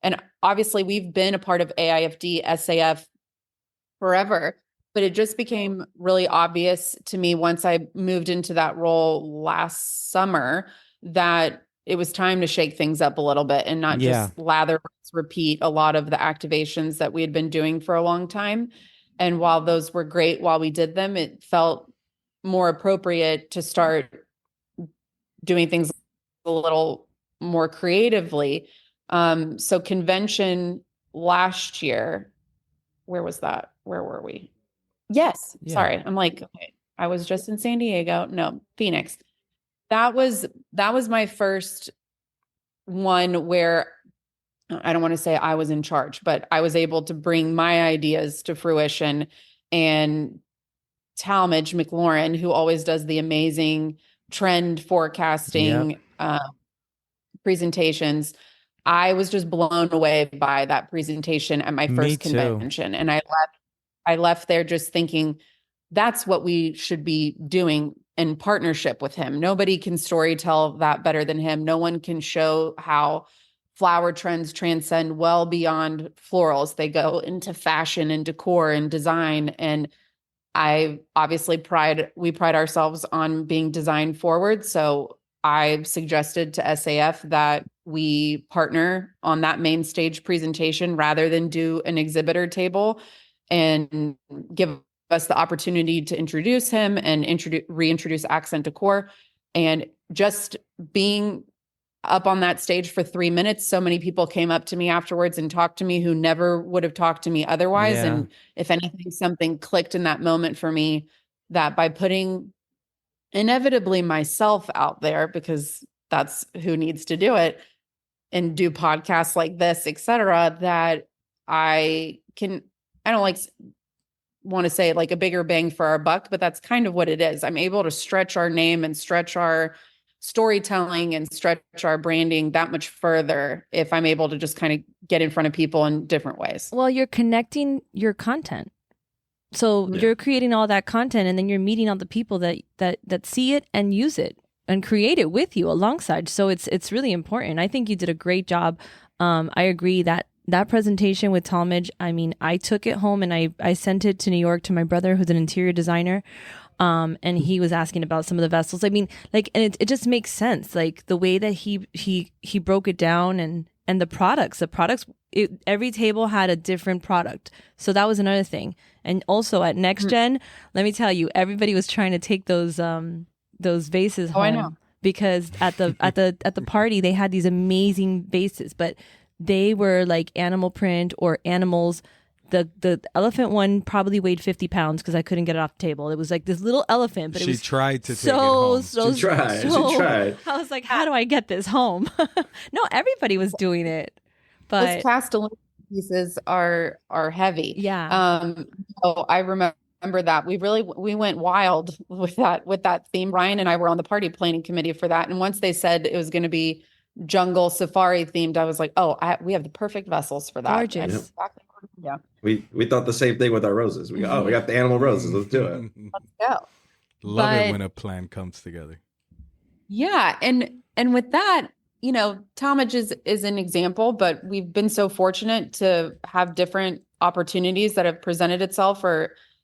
And obviously we've been a part of AIFD, SAF forever, but it just became really obvious to me once I moved into that role last summer that it was time to shake things up a little bit and not just lather, repeat a lot of the activations that we had been doing for a long time. And while those were great while we did them, it felt more appropriate to start doing things a little more creatively. So convention last year, where was that? Where were we? Yes. Yeah. Sorry. I'm like, okay, I was just in San Diego. No, Phoenix. That was my first one where I don't want to say I was in charge, but I was able to bring my ideas to fruition. And Talmadge McLaurin, who always does the amazing trend forecasting presentations, I was just blown away by that presentation at my first convention. And I left there just thinking that's what we should be doing in partnership with him. Nobody can storytell that better than him. No one can show how flower trends transcend well beyond florals. They go into fashion and decor and design. And I obviously we pride ourselves on being design forward. So I suggested to SAF that we partner on that main stage presentation rather than do an exhibitor table, and give us the opportunity to introduce him and reintroduce Accent Decor. And just being up on that stage for 3 minutes, so many people came up to me afterwards and talked to me who never would have talked to me otherwise. Yeah. And if anything, something clicked in that moment for me, that by putting inevitably myself out there, because that's who needs to do it, and do podcasts like this, etc., that I don't want to say like a bigger bang for our buck, but that's kind of what it is. I'm able to stretch our name and stretch our storytelling and stretch our branding that much further if I'm able to just kind of get in front of people in different ways. Well, you're connecting your content. So you're creating all that content, and then you're meeting all the people that see it and use it and create it with you alongside. So it's really important. I think you did a great job. I agree that presentation with Talmadge, I mean, I took it home and I sent it to New York to my brother, who's an interior designer. And he was asking about some of the vessels. I mean, like, and it just makes sense. Like the way that he broke it down, and the products, every table had a different product. So that was another thing. And also at Next Gen, let me tell you, everybody was trying to take those vases home. I know. Because at the party, they had these amazing vases, but they were like animal print or animals. The elephant one probably weighed 50 pounds because I couldn't get it off the table. It was like this little elephant, but She it was tried to take it home. She tried. I was like, how do I get this home? No, everybody was doing it, Those but cast aluminum pieces are heavy. yeah. So I remember that we went wild with that theme. Ryan and I were on the party planning committee for that, and once they said it was going to be jungle safari themed, I was like, we have the perfect vessels for that. Gorgeous. That's exactly what we're gonna do. We thought the same thing with our roses. We go, we got the animal roses. Let's do it. Let's go. Love it But- when a plan comes together. Yeah. And with that, you know, Talmadge is an example, but we've been so fortunate to have different opportunities that have presented itself,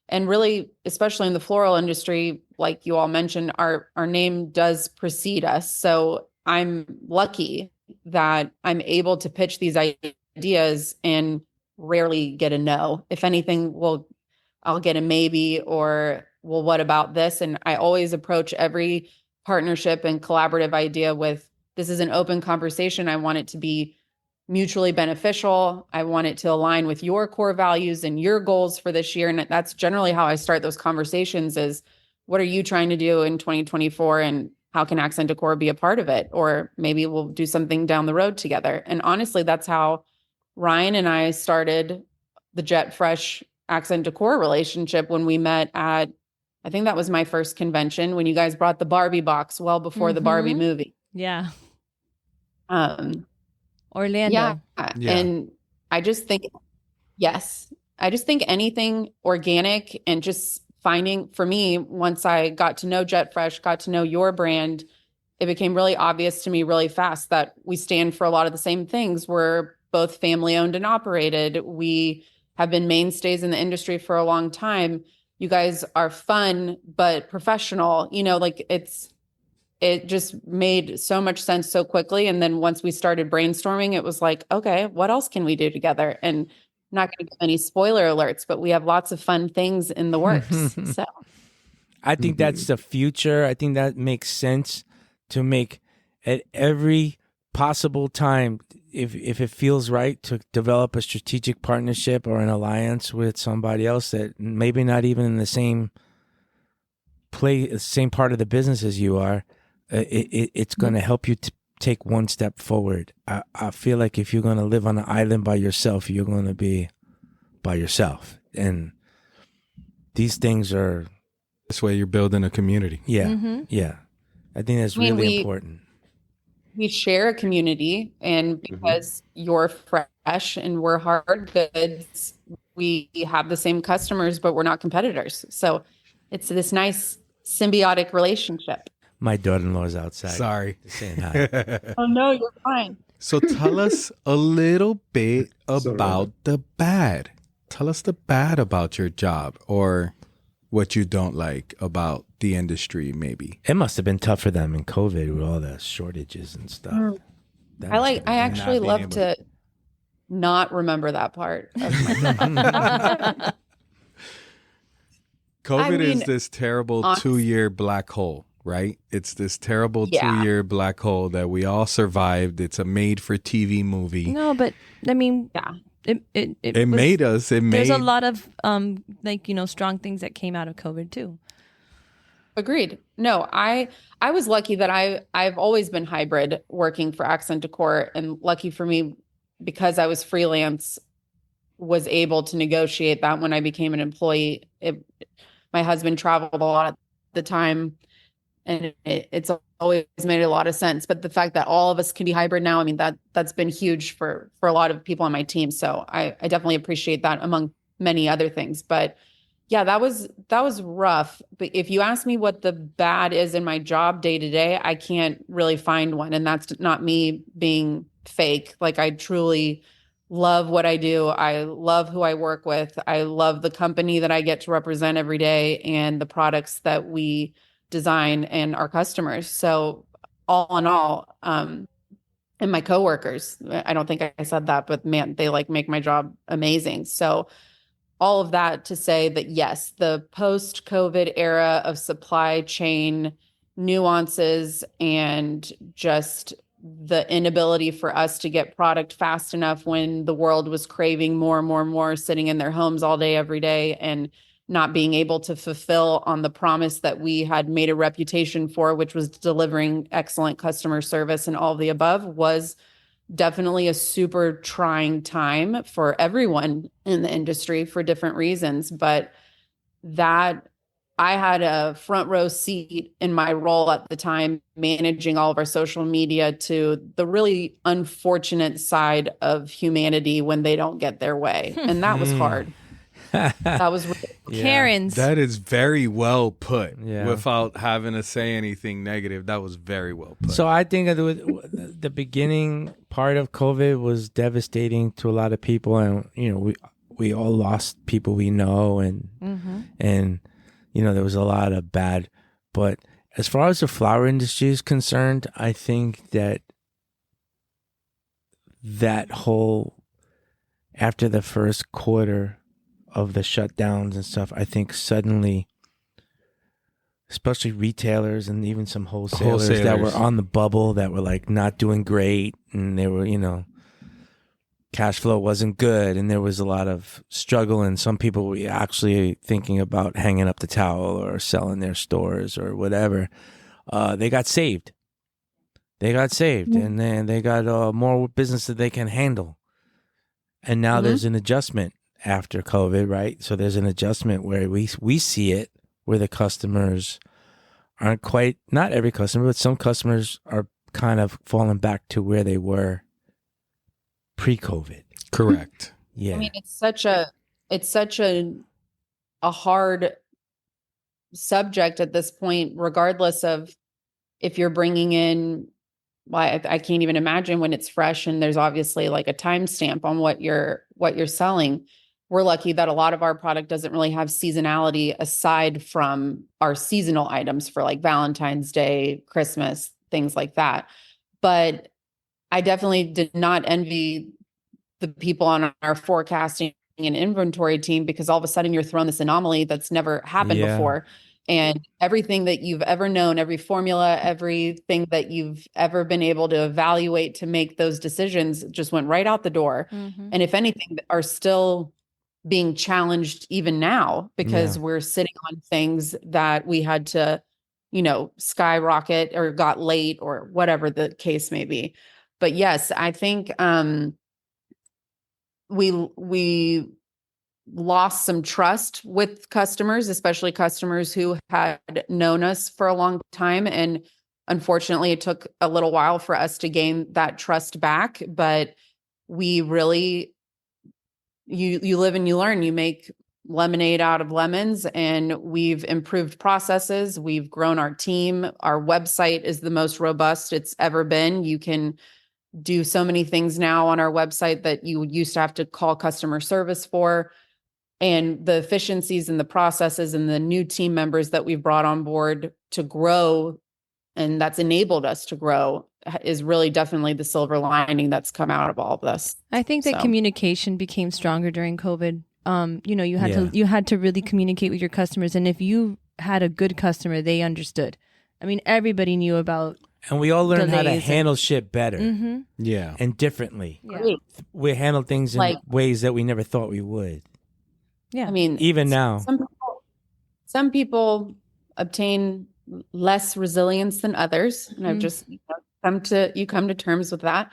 and really, especially in the floral industry, like you all mentioned, our name does precede us. So I'm lucky that I'm able to pitch these ideas and rarely get a no. If anything, I'll get a maybe, or, well, what about this? And I always approach every partnership and collaborative idea with, this is an open conversation. I want it to be mutually beneficial. I want it to align with your core values and your goals for this year. And that's generally how I start those conversations is, what are you trying to do in 2024? And how can Accent Decor be a part of it? Or maybe we'll do something down the road together. And honestly, that's how Ryan and I started the Jet Fresh Accent Decor relationship when we met at, I think that was my first convention, when you guys brought the Barbie box well before the Barbie movie. Yeah. Orlando. Yeah. And I just think, I just think anything organic and just finding, for me, once I got to know Jet Fresh, got to know your brand, it became really obvious to me really fast that we stand for a lot of the same things. We're both family owned and operated. We have been mainstays in the industry for a long time. You guys are fun, but professional, you know, like it just made so much sense so quickly. And then once we started brainstorming, it was like, okay, what else can we do together? And I'm not going to give any spoiler alerts, but we have lots of fun things in the works. So I think that's the future. I think that makes sense to make at every possible time, if it feels right, to develop a strategic partnership or an alliance with somebody else that maybe not even in the same part of the business as you are. It's going to help you to take one step forward. I feel like if you're going to live on an island by yourself, you're going to be by yourself. And these things are... This way you're building a community. Yeah, yeah. I think that's really important. We share a community, and because you're fresh and we're hard goods, we have the same customers, but we're not competitors. So it's this nice symbiotic relationship. My daughter-in-law's outside. Sorry. Saying hi. Oh, no, you're fine. So tell us a little bit about the bad. Tell us the bad about your job, or what you don't like about the industry, maybe. It must have been tough for them in COVID with all the shortages and stuff. I actually love to not remember that part of my COVID is this terrible 2-year black hole, right? It's this terrible 2-year black hole that we all survived. It's a made-for-TV movie. No, but I mean, it made us. There's a lot of strong things that came out of COVID too. Agreed. No, I was lucky that I've always been hybrid working for Accent Decor, and lucky for me because I was freelance, was able to negotiate that when I became an employee. My husband traveled a lot at the time, and it's always made a lot of sense. But the fact that all of us can be hybrid now, I mean, that's been huge for a lot of people on my team. So I definitely appreciate that, among many other things. But yeah, that was rough. But if you ask me what the bad is in my job day to day, I can't really find one. And that's not me being fake. Like, I truly love what I do. I love who I work with. I love the company that I get to represent every day and the products that we design and our customers. So all in all, and my coworkers, I don't think I said that, but man, they make my job amazing. So all of that to say that, yes, the post-COVID era of supply chain nuances and just the inability for us to get product fast enough when the world was craving more and more and more, sitting in their homes all day, every day, and not being able to fulfill on the promise that we had made a reputation for, which was delivering excellent customer service and all of the above, was definitely a super trying time for everyone in the industry for different reasons. But that I had a front row seat in my role at the time, managing all of our social media, to the really unfortunate side of humanity when they don't get their way. And that was hard. That was Karen's. That is very well put. Yeah. Without having to say anything negative, that was very well put. So I think the beginning part of COVID was devastating to a lot of people, and we all lost people we know, and there was a lot of bad. But as far as the flower industry is concerned, I think that whole after the first quarter of the shutdowns and stuff, I think suddenly, especially retailers and even some wholesalers that were on the bubble that were like not doing great, and they were, cash flow wasn't good, and there was a lot of struggle, and some people were actually thinking about hanging up the towel or selling their stores or whatever. They got saved. And then they got more business that they can handle. And now there's an adjustment after COVID, right? So there's an adjustment where we see it, where the customers aren't quite, not every customer, but some customers are kind of falling back to where they were pre-COVID. Correct. Yeah. I mean, it's such a hard subject at this point, regardless of if you're bringing in, well, I can't even imagine when it's fresh and there's obviously like a timestamp on what you're selling. We're lucky that a lot of our product doesn't really have seasonality aside from our seasonal items for like Valentine's Day, Christmas, things like that. But I definitely did not envy the people on our forecasting and inventory team, because all of a sudden you're thrown this anomaly that's never happened before. And everything that you've ever known, every formula, everything that you've ever been able to evaluate to make those decisions just went right out the door. And if anything, are still being challenged even now, because we're sitting on things that we had to, skyrocket or got late or whatever the case may be. But yes, I think we lost some trust with customers, especially customers who had known us for a long time. And unfortunately, it took a little while for us to gain that trust back. But we really, you live and you learn. You make lemonade out of lemons, and we've improved processes. We've grown our team. Our website is the most robust it's ever been. You can do so many things now on our website that you used to have to call customer service for. And the efficiencies and the processes and the new team members that we've brought on board to grow, and that's enabled us to grow, is really definitely the silver lining that's come out of all of this. I think that communication became stronger during COVID. You had to really communicate with your customers, and if you had a good customer, they understood. I mean, everybody knew about. And we all learned how to handle shit better. Yeah. And differently. Yeah. We handle things in ways that we never thought we would. Yeah. I mean, even now. Some people obtain less resilience than others. And I've just come to terms with that.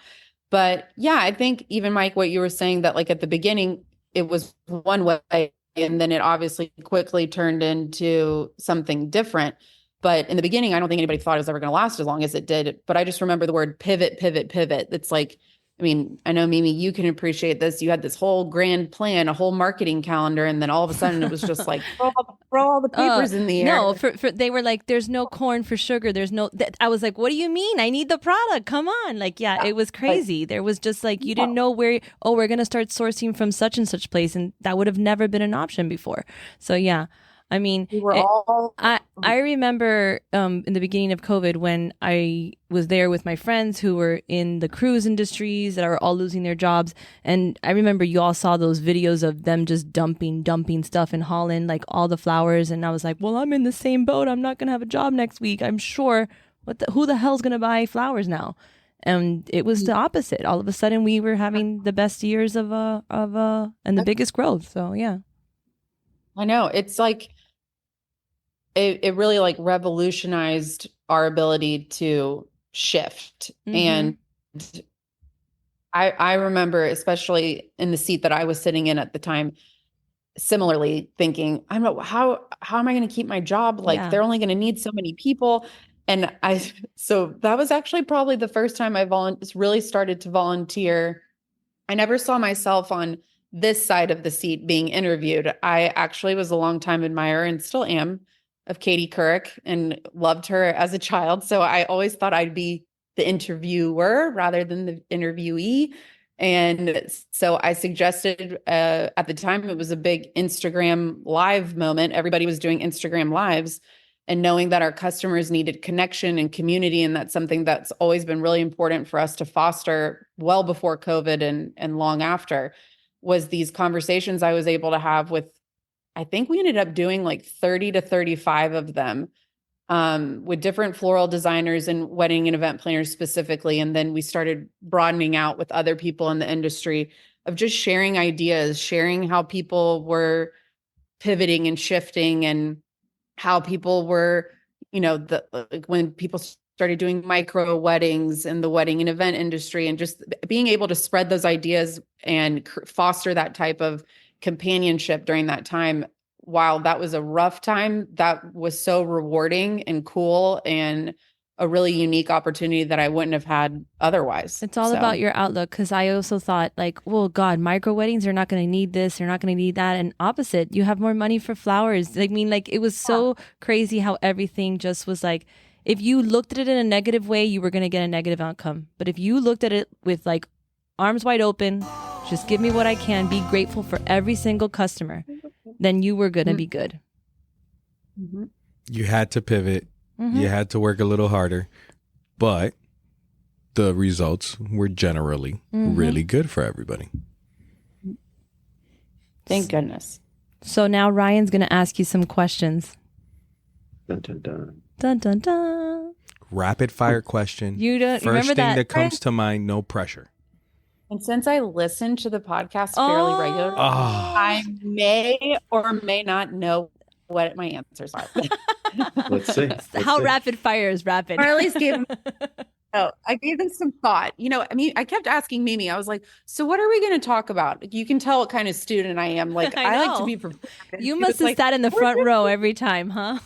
But yeah, I think even Mike, what you were saying, that like at the beginning, it was one way, and then it obviously quickly turned into something different. But in the beginning, I don't think anybody thought it was ever going to last as long as it did. But I just remember the word pivot. It's like, I mean, I know, Mimi, you can appreciate this. You had this whole grand plan, a whole marketing calendar, and then all of a sudden it was just like, throw all the papers in the air. No, they were like, there's no corn for sugar. There's no, I was like, what do you mean? I need the product. Come on. Like, it was crazy. There was just like, you didn't know where, we're going to start sourcing from such and such place. And that would have never been an option before. So yeah. I mean, I remember in the beginning of COVID when I was there with my friends who were in the cruise industries that are all losing their jobs. And I remember you all saw those videos of them just dumping stuff in Holland, like all the flowers. And I was like, well, I'm in the same boat. I'm not going to have a job next week. I'm sure. Who the hell's going to buy flowers now? And it was the opposite. All of a sudden we were having the best years and the biggest growth. So yeah. I know. It's like, it really like revolutionized our ability to shift. And I remember, especially in the seat that I was sitting in at the time, similarly thinking, I don't know, how am I going to keep my job? Like they're only going to need so many people. And so that was actually probably the first time I really started to volunteer. I never saw myself on this side of the seat being interviewed. I actually was a longtime admirer and still am of Katie Couric and loved her as a child. So I always thought I'd be the interviewer rather than the interviewee. And so I suggested, at the time, it was a big Instagram live moment. Everybody was doing Instagram lives, and knowing that our customers needed connection and community. And that's something that's always been really important for us to foster well before COVID and long after, was these conversations I was able to have with, I think we ended up doing like 30 to 35 of them, with different floral designers and wedding and event planners specifically. And then we started broadening out with other people in the industry of just sharing ideas, sharing how people were pivoting and shifting, and how people were, like when people started doing micro weddings in the wedding and event industry, and just being able to spread those ideas and foster that type of companionship during that time. While that was a rough time, that was so rewarding and cool, and a really unique opportunity that I wouldn't have had otherwise. It's all about your outlook, because I also thought like, well, God, micro weddings are not going to need this, they're not going to need that. And opposite, you have more money for flowers. I mean, like, it was so crazy how everything just was like, if you looked at it in a negative way, you were going to get a negative outcome. But if you looked at it with like arms wide open, just give me what I can, be grateful for every single customer, then you were going to be good. Mm-hmm. You had to pivot. You had to work a little harder, but the results were generally really good for everybody. Thank goodness. So now Ryan's going to ask you some questions. Dun, dun, dun. Dun, dun, dun. Rapid fire question. You don't First remember thing that? that comes to mind, no pressure. And since I listen to the podcast fairly regularly, I may or may not know what my answers are. Let's see. How rapid fire is rapid? Or at least gave them, I gave them some thought. I mean, I kept asking Mimi, I was like, so what are we going to talk about? You can tell what kind of student I am. Like, I like to be prepared. You must have sat in the front row every time, huh?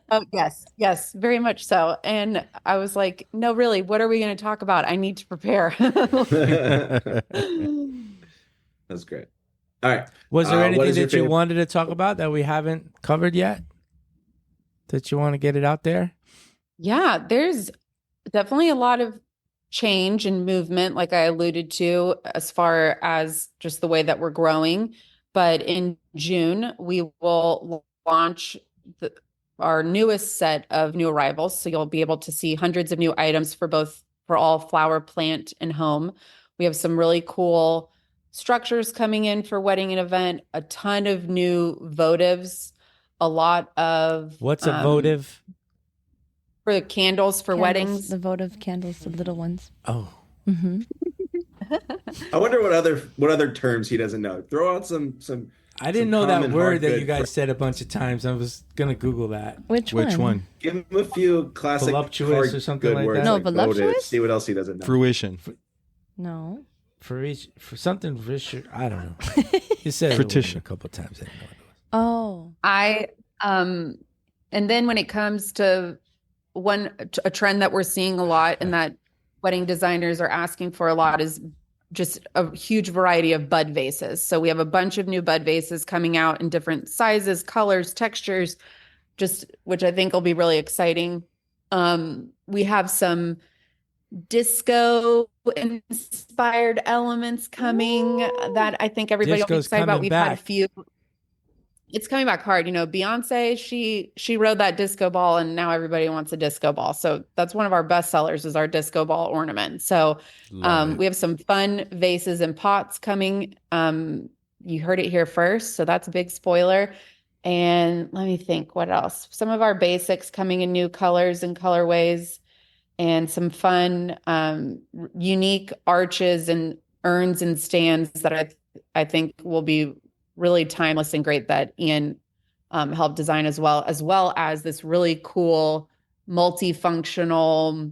Oh, yes, very much so. And I was like, no, really, what are we going to talk about? I need to prepare. That's great. All right. Was there anything that you favorite... wanted to talk about that we haven't covered yet? That you want to get it out there? Yeah, there's definitely a lot of change and movement, like I alluded to, as far as just the way that we're growing. But in June, we will launch our newest set of new arrivals. So you'll be able to see hundreds of new items for all flower, plant, and home. We have some really cool structures coming in for wedding and event, a ton of new votives, a lot of... What's a votive? For the candles for weddings. The votive candles, the little ones. Oh. Mm-hmm. I wonder what other terms he doesn't know. Throw out some I didn't know that word that you guys said a bunch of times. I was gonna Google that. Which one? Give him a few classic voluptuous or something like words. that. No, like voluptuous? votive. See what else he doesn't know. Fruition. No. For something for sure. I don't know. You said Fruition a couple of times. I didn't know what Oh. I and then when it comes to a trend that we're seeing a lot and that wedding designers are asking for a lot is just a huge variety of bud vases. So we have a bunch of new bud vases coming out in different sizes, colors, textures, which I think will be really exciting. We have some disco inspired elements coming that I think everybody will be excited about. We've had a few. It's coming back hard. Beyonce, she rode that disco ball, and now everybody wants a disco ball. So that's one of our best sellers, is our disco ball ornament. So we have some fun vases and pots coming. You heard it here first. So that's a big spoiler. And let me think, what else? Some of our basics coming in new colors and colorways, and some fun, unique arches and urns and stands that I think will be really timeless and great, that Ian helped design, as well as this really cool multifunctional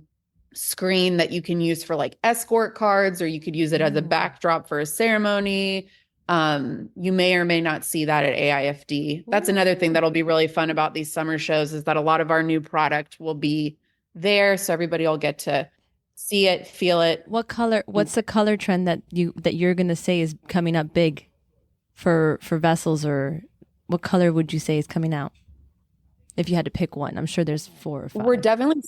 screen that you can use for like escort cards, or you could use it as a backdrop for a ceremony. You may or may not see that at AIFD. That's another thing that'll be really fun about these summer shows, is that a lot of our new product will be there. So everybody will get to see it, feel it. What's the color trend that you're gonna say is coming up big for vessels, or what color would you say is coming out? If you had to pick one, I'm sure there's 4 or 5. We're definitely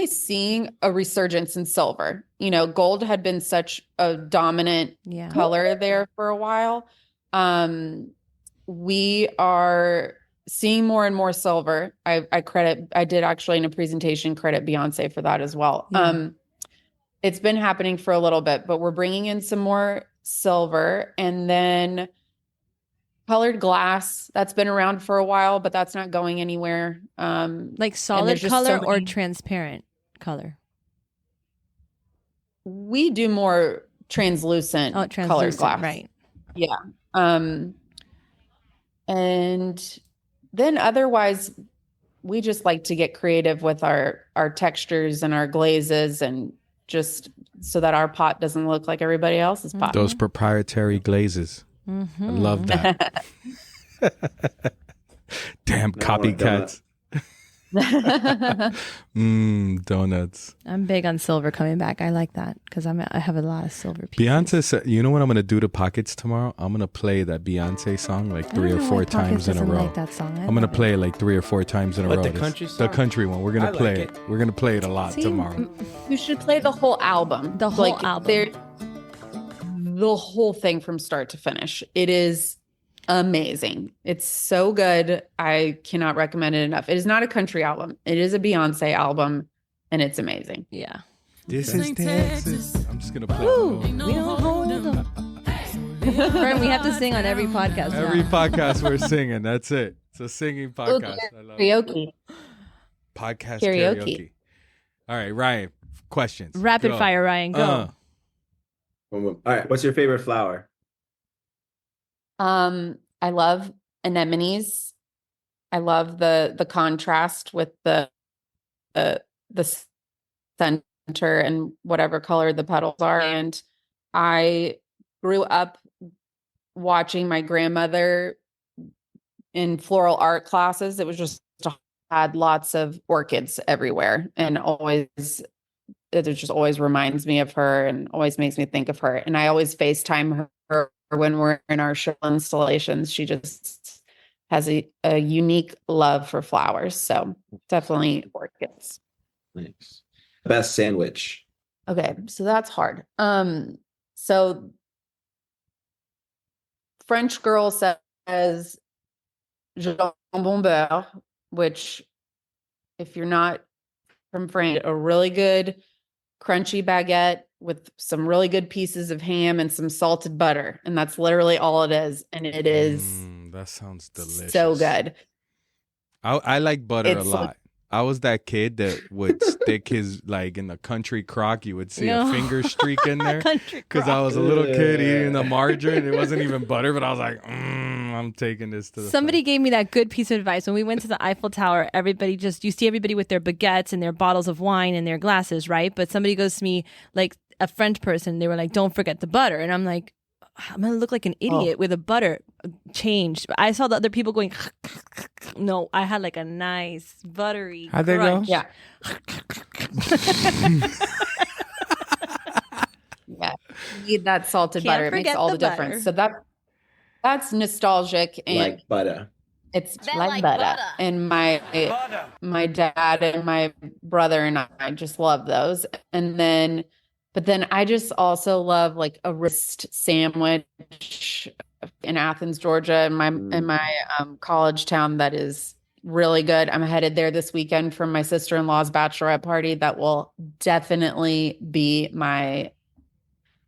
seeing a resurgence in silver. You know, gold had been such a dominant color there for a while. We are seeing more and more silver. I did actually in a presentation credit Beyonce for that as well. Yeah. It's been happening for a little bit, but we're bringing in some more silver, and then colored glass that's been around for a while, but that's not going anywhere. Like solid color or transparent color? We do more translucent colored glass. Right. Yeah. And then otherwise, we just like to get creative with our textures and our glazes, and just so that our pot doesn't look like everybody else's pot. Those proprietary glazes. Mm-hmm. I love that. Damn copycats. Donuts. I'm big on silver coming back. I like that because I have a lot of silver pieces. Beyonce said, you know what I'm going to do to Pockets tomorrow? I'm going to play that Beyonce song like 3 or 4 times in a row. Like that song. I'm going to play it like 3 or 4 times in a row. The country song? The country one. We're going to play it. We're going to play it a lot tomorrow. You should play the whole album. The whole album. The whole thing from start to finish. It is amazing. It's so good. I cannot recommend it enough. It is not a country album. It is a Beyonce album, and it's amazing. Yeah. This is Texas. I'm just going to play it. We don't hold them. Friend, we have to sing on every podcast. Every podcast we're singing. That's it. It's a singing podcast. I love karaoke. Podcast karaoke. All right, Ryan, questions. Rapid fire, Ryan. Go. All right. What's your favorite flower? I love anemones. I love the contrast with the center and whatever color the petals are. And I grew up watching my grandmother in floral art classes. It was just had lots of orchids everywhere, and it just always reminds me of her and always makes me think of her. And I always FaceTime her when we're in our show installations. She just has a unique love for flowers. So definitely orchids. Nice. Best sandwich. Okay, so that's hard. So French girl says jambon beurre, which if you're not from France, a really good crunchy baguette with some really good pieces of ham and some salted butter. And that's literally all it is. And it is that sounds delicious. So good. I like butter a lot. I was that kid that would stick his, like in the country crock, you would see a finger streak in there. Because I was a little kid eating the margarine. It wasn't even butter, but I was like, I'm taking this to the Somebody gave me that good piece of advice. When we went to the Eiffel Tower, you see everybody with their baguettes and their bottles of wine and their glasses, right? But somebody goes to me, like a French person, they were like, don't forget the butter. And I'm like, I'm going to look like an idiot with a butter changed. I saw the other people going, no, I had like a nice buttery How'd they go? Yeah. Yeah. You need that salted butter. It makes all the difference. So that's nostalgic. And like butter. It's like butter. And my dad and my brother and I just love those. But then I just also love like a wrist sandwich in Athens, Georgia, in my college town that is really good. I'm headed there this weekend for my sister-in-law's bachelorette party. That will definitely be my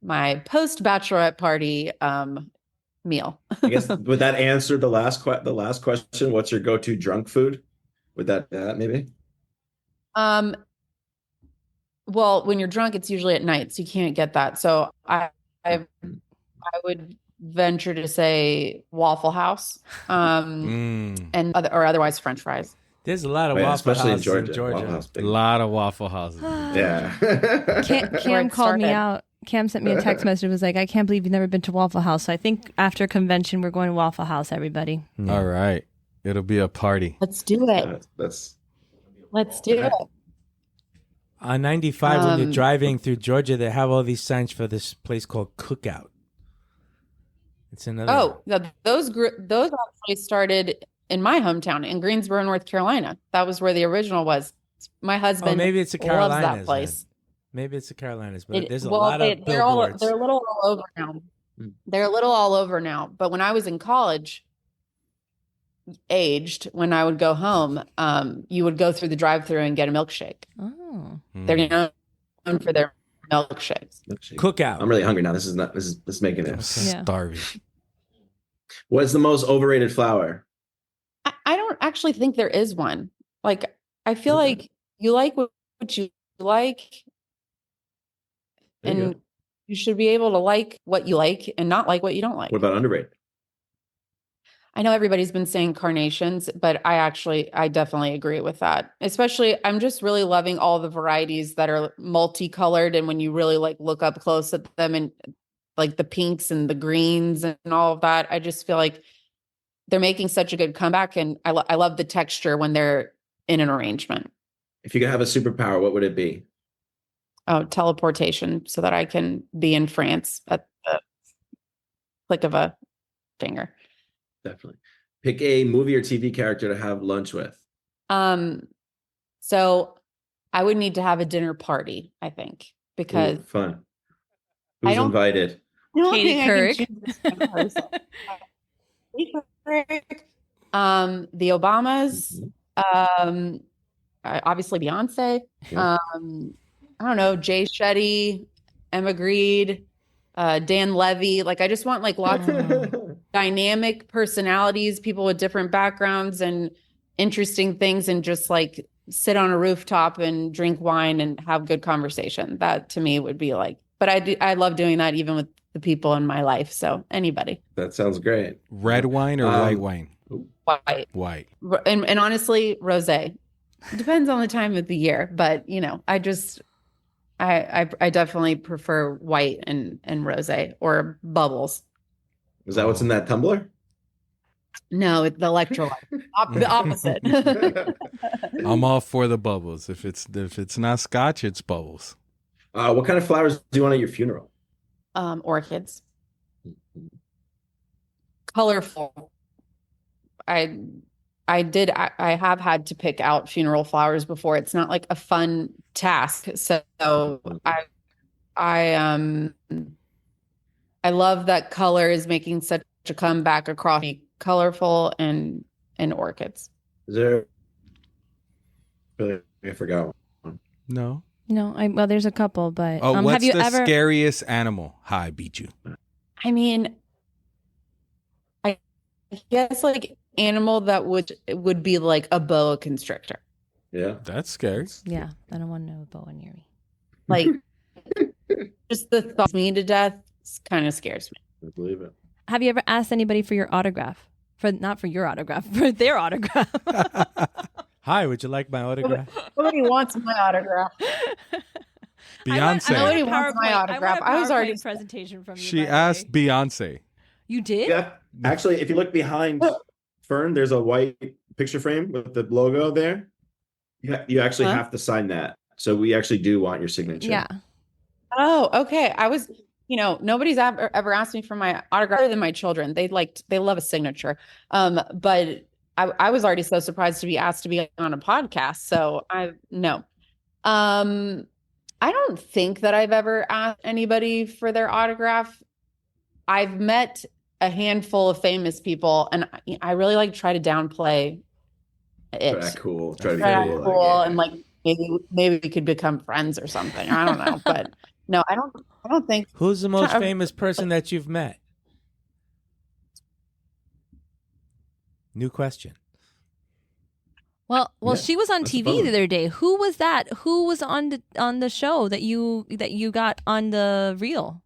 post-bachelorette party meal. I guess would that answer the last question? What's your go-to drunk food? Would that maybe? Well, when you're drunk, it's usually at night, so you can't get that. So I would venture to say Waffle House, or otherwise French fries. There's a lot of Waffle Houses in Georgia. A lot of Waffle Houses. Yeah. Cam called me out. Cam sent me a text message. Was like, I can't believe you've never been to Waffle House. So I think after convention, we're going to Waffle House, everybody. All right. It'll be a party. Let's do it. Let's do it. On 95, when you're driving through Georgia, they have all these signs for this place called Cookout. It's another. Oh, those actually started in my hometown in Greensboro, North Carolina. That was where the original was. My husband maybe it's the loves Carolinas. that place. Then. Maybe it's the Carolinas, but there's a lot of they're a billboards. little all over now. They're a little all over now. But when I was in college, aged, when I would go home, you would go through the drive-thru and get a milkshake. Oh. They're known for their milkshakes. Cookout. I'm really hungry now. This is making it. I'm starving. What's the most overrated flower? I don't actually think there is one. Like, I feel like you like what you like, and you should be able to like what you like and not like what you don't like. What about underrated? I know everybody's been saying carnations, but I definitely agree with that. Especially, I'm just really loving all the varieties that are multicolored. And when you really like look up close at them and like the pinks and the greens and all of that, I just feel like they're making such a good comeback. And I love the texture when they're in an arrangement. If you could have a superpower, what would it be? Oh, teleportation, so that I can be in France at the click of a finger. Definitely. Pick a movie or TV character to have lunch with. So I would need to have a dinner party, I think, because fun. Who's invited? Katie Couric. The Obamas, obviously Beyonce. Yeah. I don't know, Jay Shetty, Emma Grede, Dan Levy. Like, I just want like lots of dynamic personalities, people with different backgrounds and interesting things, and just like sit on a rooftop and drink wine and have good conversation. That to me would be like, but I love doing that even with the people in my life. So anybody. That sounds great. Red wine or white wine? White. White. And honestly, rosé. It depends on the time of the year, but you know, I definitely prefer white and rosé or bubbles. Is that what's in that tumbler? No, it's the electrolyte. The opposite. I'm all for the bubbles. If it's not scotch, it's bubbles. What kind of flowers do you want at your funeral? Orchids. Colorful. I have had to pick out funeral flowers before. It's not like a fun task. So I love that color is making such a comeback across colorful and orchids. Is there? I forgot one. No. No, well, there's a couple, but what's have you the ever? scariest animal? I beat you. I mean, I guess like animal that would be like a boa constrictor. Yeah, that's scary. Yeah, I don't want no boa near me. Like, just the thought of me to death kind of scares me. I believe it. Have you ever asked anybody for your autograph? Not for your autograph, for their autograph. Hi, would you like my autograph? Nobody wants my autograph. Beyonce. Nobody wants my autograph. I was already presentation from you. She asked Beyonce. You did? Yeah. Actually, if you look behind Fern, there's a white picture frame with the logo there. You actually have to sign that. So we actually do want your signature. Yeah. Oh, okay. Nobody's ever asked me for my autograph other than my children. They love a signature. But I was already so surprised to be asked to be on a podcast. So no. I don't think that I've ever asked anybody for their autograph. I've met a handful of famous people, and I really try to downplay it. Try to cool. Try to be cool, cool. and maybe we could become friends or something. I don't know, but no, I don't think. Who's the most famous person that you've met? New question. Well, Yeah, she was on that's TV fun. the other day. Who was that? Who was on the show that you got on the reel?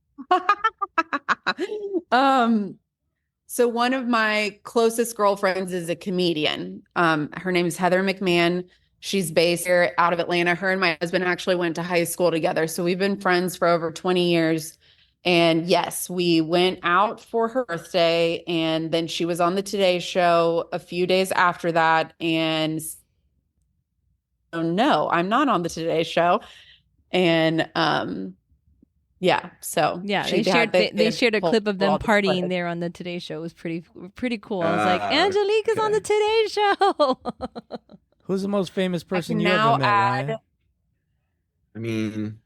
So one of my closest girlfriends is a comedian. Her name is Heather McMahon. She's based here out of Atlanta. Her and my husband actually went to high school together. So we've been friends for over 20 years. And yes, we went out for her birthday, and then she was on the Today Show a few days after that. And no, I'm not on the Today Show. And yeah, so Yeah, she they shared a pulled clip of them all the partying footage. there on the Today Show. It was pretty cool. I was like, Ah, Angelique is on the Today Show. Who's the most famous person can you now ever met, add- Ryan? I mean,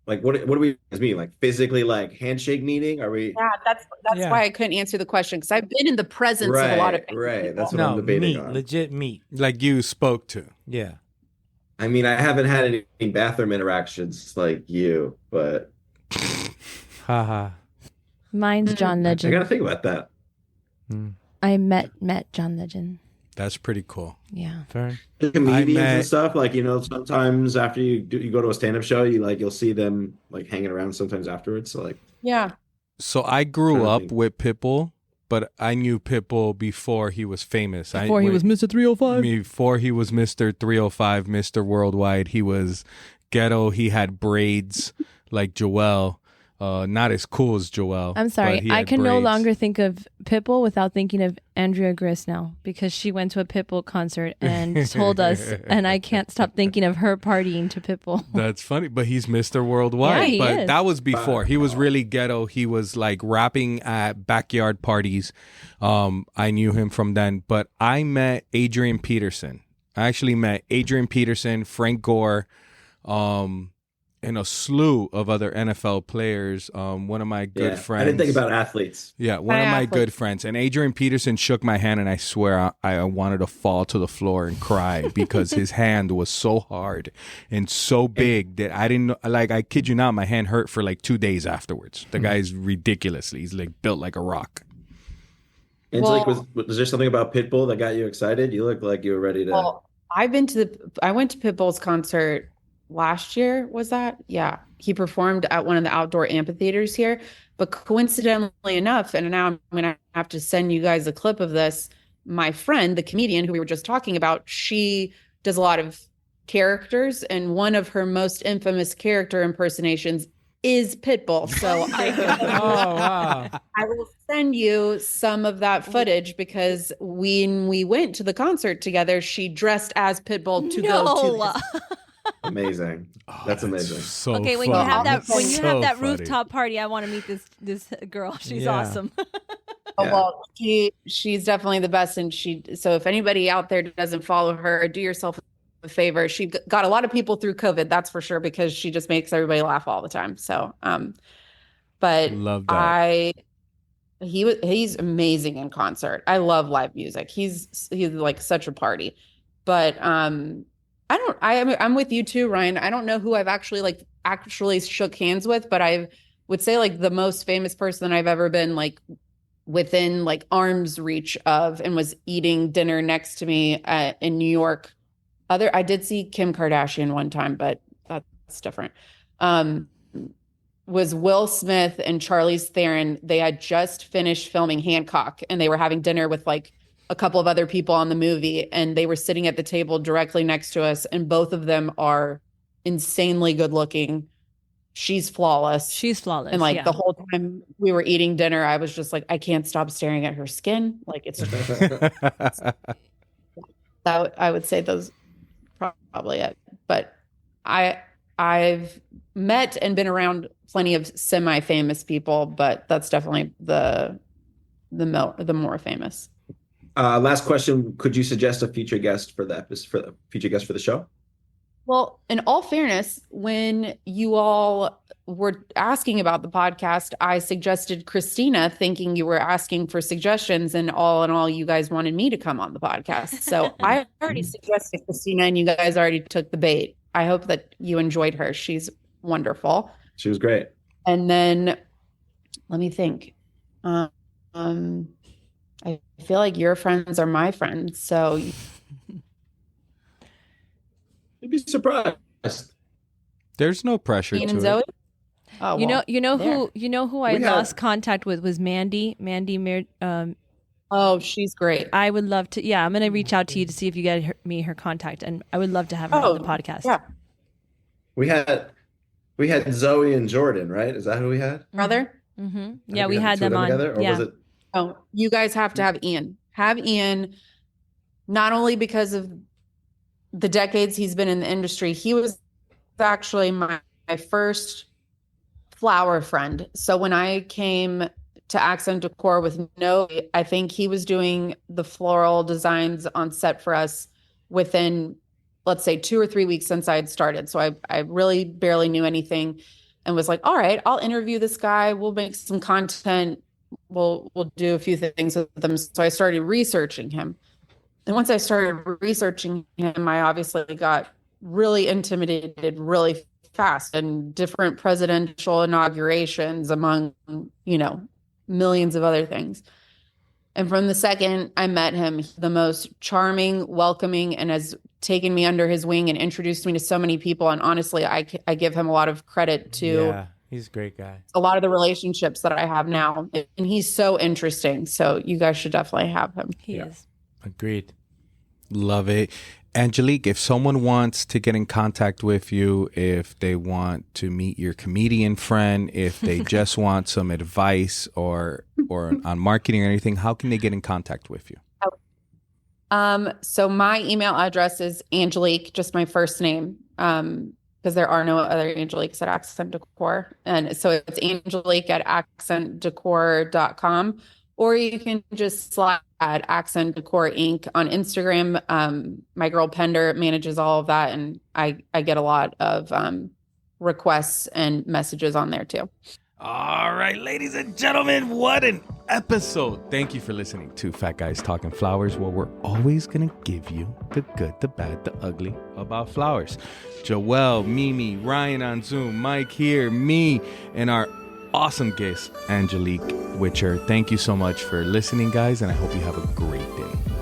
like, what do we mean? Like, physically, like, handshake meeting? Are we? Yeah, that's Yeah. why I couldn't answer the question, because I've been in the presence of a lot of Right. people. That's what I'm No, debating meat, on. legit meat. Like you spoke to. Yeah. I mean, I haven't had any bathroom interactions like you, but Haha. Mine's John I Legend. gotta think about that. I met John Legend. That's pretty cool. Yeah. Fern. The comedians met- and stuff, like, you know, sometimes after you go to a stand-up show, you'll see them like hanging around sometimes afterwards. So like, Yeah. So I grew Trying to up think. with Pitbull, but I knew Pitbull before he was famous. Before he was Mr. 305. Before he was Mr. 305, Mr. Worldwide, he was ghetto. He had braids like Joel. Not as cool as Joel. I'm but sorry. he I had can no braids. longer think of Pitbull without thinking of Andrea Gris now, because she went to a Pitbull concert and told us, and I can't stop thinking of her partying to Pitbull. That's funny, but he's Mr. Worldwide. Yeah, he but is. that was before. He was really ghetto. He was like rapping at backyard parties. I knew him from then. But I met Adrian Peterson. I actually met Adrian Peterson, Frank Gore, and a slew of other NFL players. One of my good friends. I didn't think about athletes. Yeah, one of my Athletes. good friends. And Adrian Peterson shook my hand, and I swear I wanted to fall to the floor and cry because his hand was so hard and so big that I didn't know. Like, I kid you not, my hand hurt for like 2 days afterwards. The guy's ridiculously, he's like built like a rock. Angelique, Well- was there something about Pitbull that got you excited? You look like you were ready to. Well, I went to Pitbull's concert last year. Was that? Yeah. He performed at one of the outdoor amphitheaters here. But coincidentally enough, and now I'm going to have to send you guys a clip of this. My friend, the comedian who we were just talking about, she does a lot of characters, and one of her most infamous character impersonations is Pitbull. So Oh, wow. I will send you some of that footage, because when we went to the concert together, she dressed as Pitbull to go to this. Amazing. That's amazing. So Okay, when funny. you have that So funny. rooftop party, I want to meet this girl. She's Yeah. awesome. Oh, Yeah. well, she's definitely the best, and so if anybody out there doesn't follow her, do yourself a favor. She got a lot of people through COVID, that's for sure, because she just makes everybody laugh all the time. So, but Love that. he's amazing in concert. I love live music. He's like such a party. But I'm with you too, Ryan. I don't know who I've actually shook hands with, but I would say like the most famous person I've ever been like within like arm's reach of, and was eating dinner next to me in New York. I did see Kim Kardashian one time, but that's different. Was Will Smith and Charlize Theron. They had just finished filming Hancock, and they were having dinner with like a couple of other people on the movie, and they were sitting at the table directly next to us, and both of them are insanely good looking. She's flawless. She's flawless. And like yeah. the whole time we were eating dinner, I was just like, I can't stop staring at her skin. Like it's that I would say those probably it. But I've met and been around plenty of semi-famous people, but that's definitely the more famous. Last question. Could you suggest a future guest for the show? Well, in all fairness, when you all were asking about the podcast, I suggested Christina, thinking you were asking for suggestions, and all in all, you guys wanted me to come on the podcast. So I already suggested Christina, and you guys already took the bait. I hope that you enjoyed her. She's wonderful. She was great. And then let me think. I feel like your friends are my friends. So You'd be surprised. There's no pressure Ian to and it. Zoe. Oh, you know there. who I We had- lost contact with was Mandy. Oh, she's great. I would love to. Yeah, I'm gonna reach out to you to see if you get me her contact, and I would love to have her on the podcast. Yeah. We had Zoe and Jordan, right? Is that who we had? Brother. Mm-hmm. I Yeah, think we had had the two them of on. together, or Yeah. was it? Oh, you guys have to have Ian. Have Ian, not only because of the decades he's been in the industry, he was actually my first flower friend. So when I came to Accent Decor with No, I think he was doing the floral designs on set for us within, let's say, 2 or 3 weeks since I had started. So I really barely knew anything and was like, all right, I'll interview this guy. We'll make some content. We'll do a few things with them. So I started researching him. And once I started researching him, I obviously got really intimidated really fast, and different presidential inaugurations among, millions of other things. And from the second I met him, he's the most charming, welcoming, and has taken me under his wing and introduced me to so many people. And honestly, I give him a lot of credit to Yeah, he's a great guy. a lot of the relationships that I have now. And he's so interesting. So you guys should definitely have him. He is. Agreed. Love it. Angelique, if someone wants to get in contact with you, if they want to meet your comedian friend, if they just want some advice or on marketing or anything, how can they get in contact with you? So my email address is Angelique, just my first name, because there are no other Angeliques at Accent Decor. And so it's Angelique at accentdecor.com, or you can just slide at Accent Decor Inc. on Instagram. My girl Pender manages all of that, and I get a lot of requests and messages on there too. All right, ladies and gentlemen, what an episode. Thank you for listening to Fat Guys Talking Flowers, where we're always going to give you the good, the bad, the ugly about flowers. Joelle, Mimi, Ryan on Zoom, Mike here, me, and our awesome guest, Angelique Witcher. Thank you so much for listening, guys, and I hope you have a great day.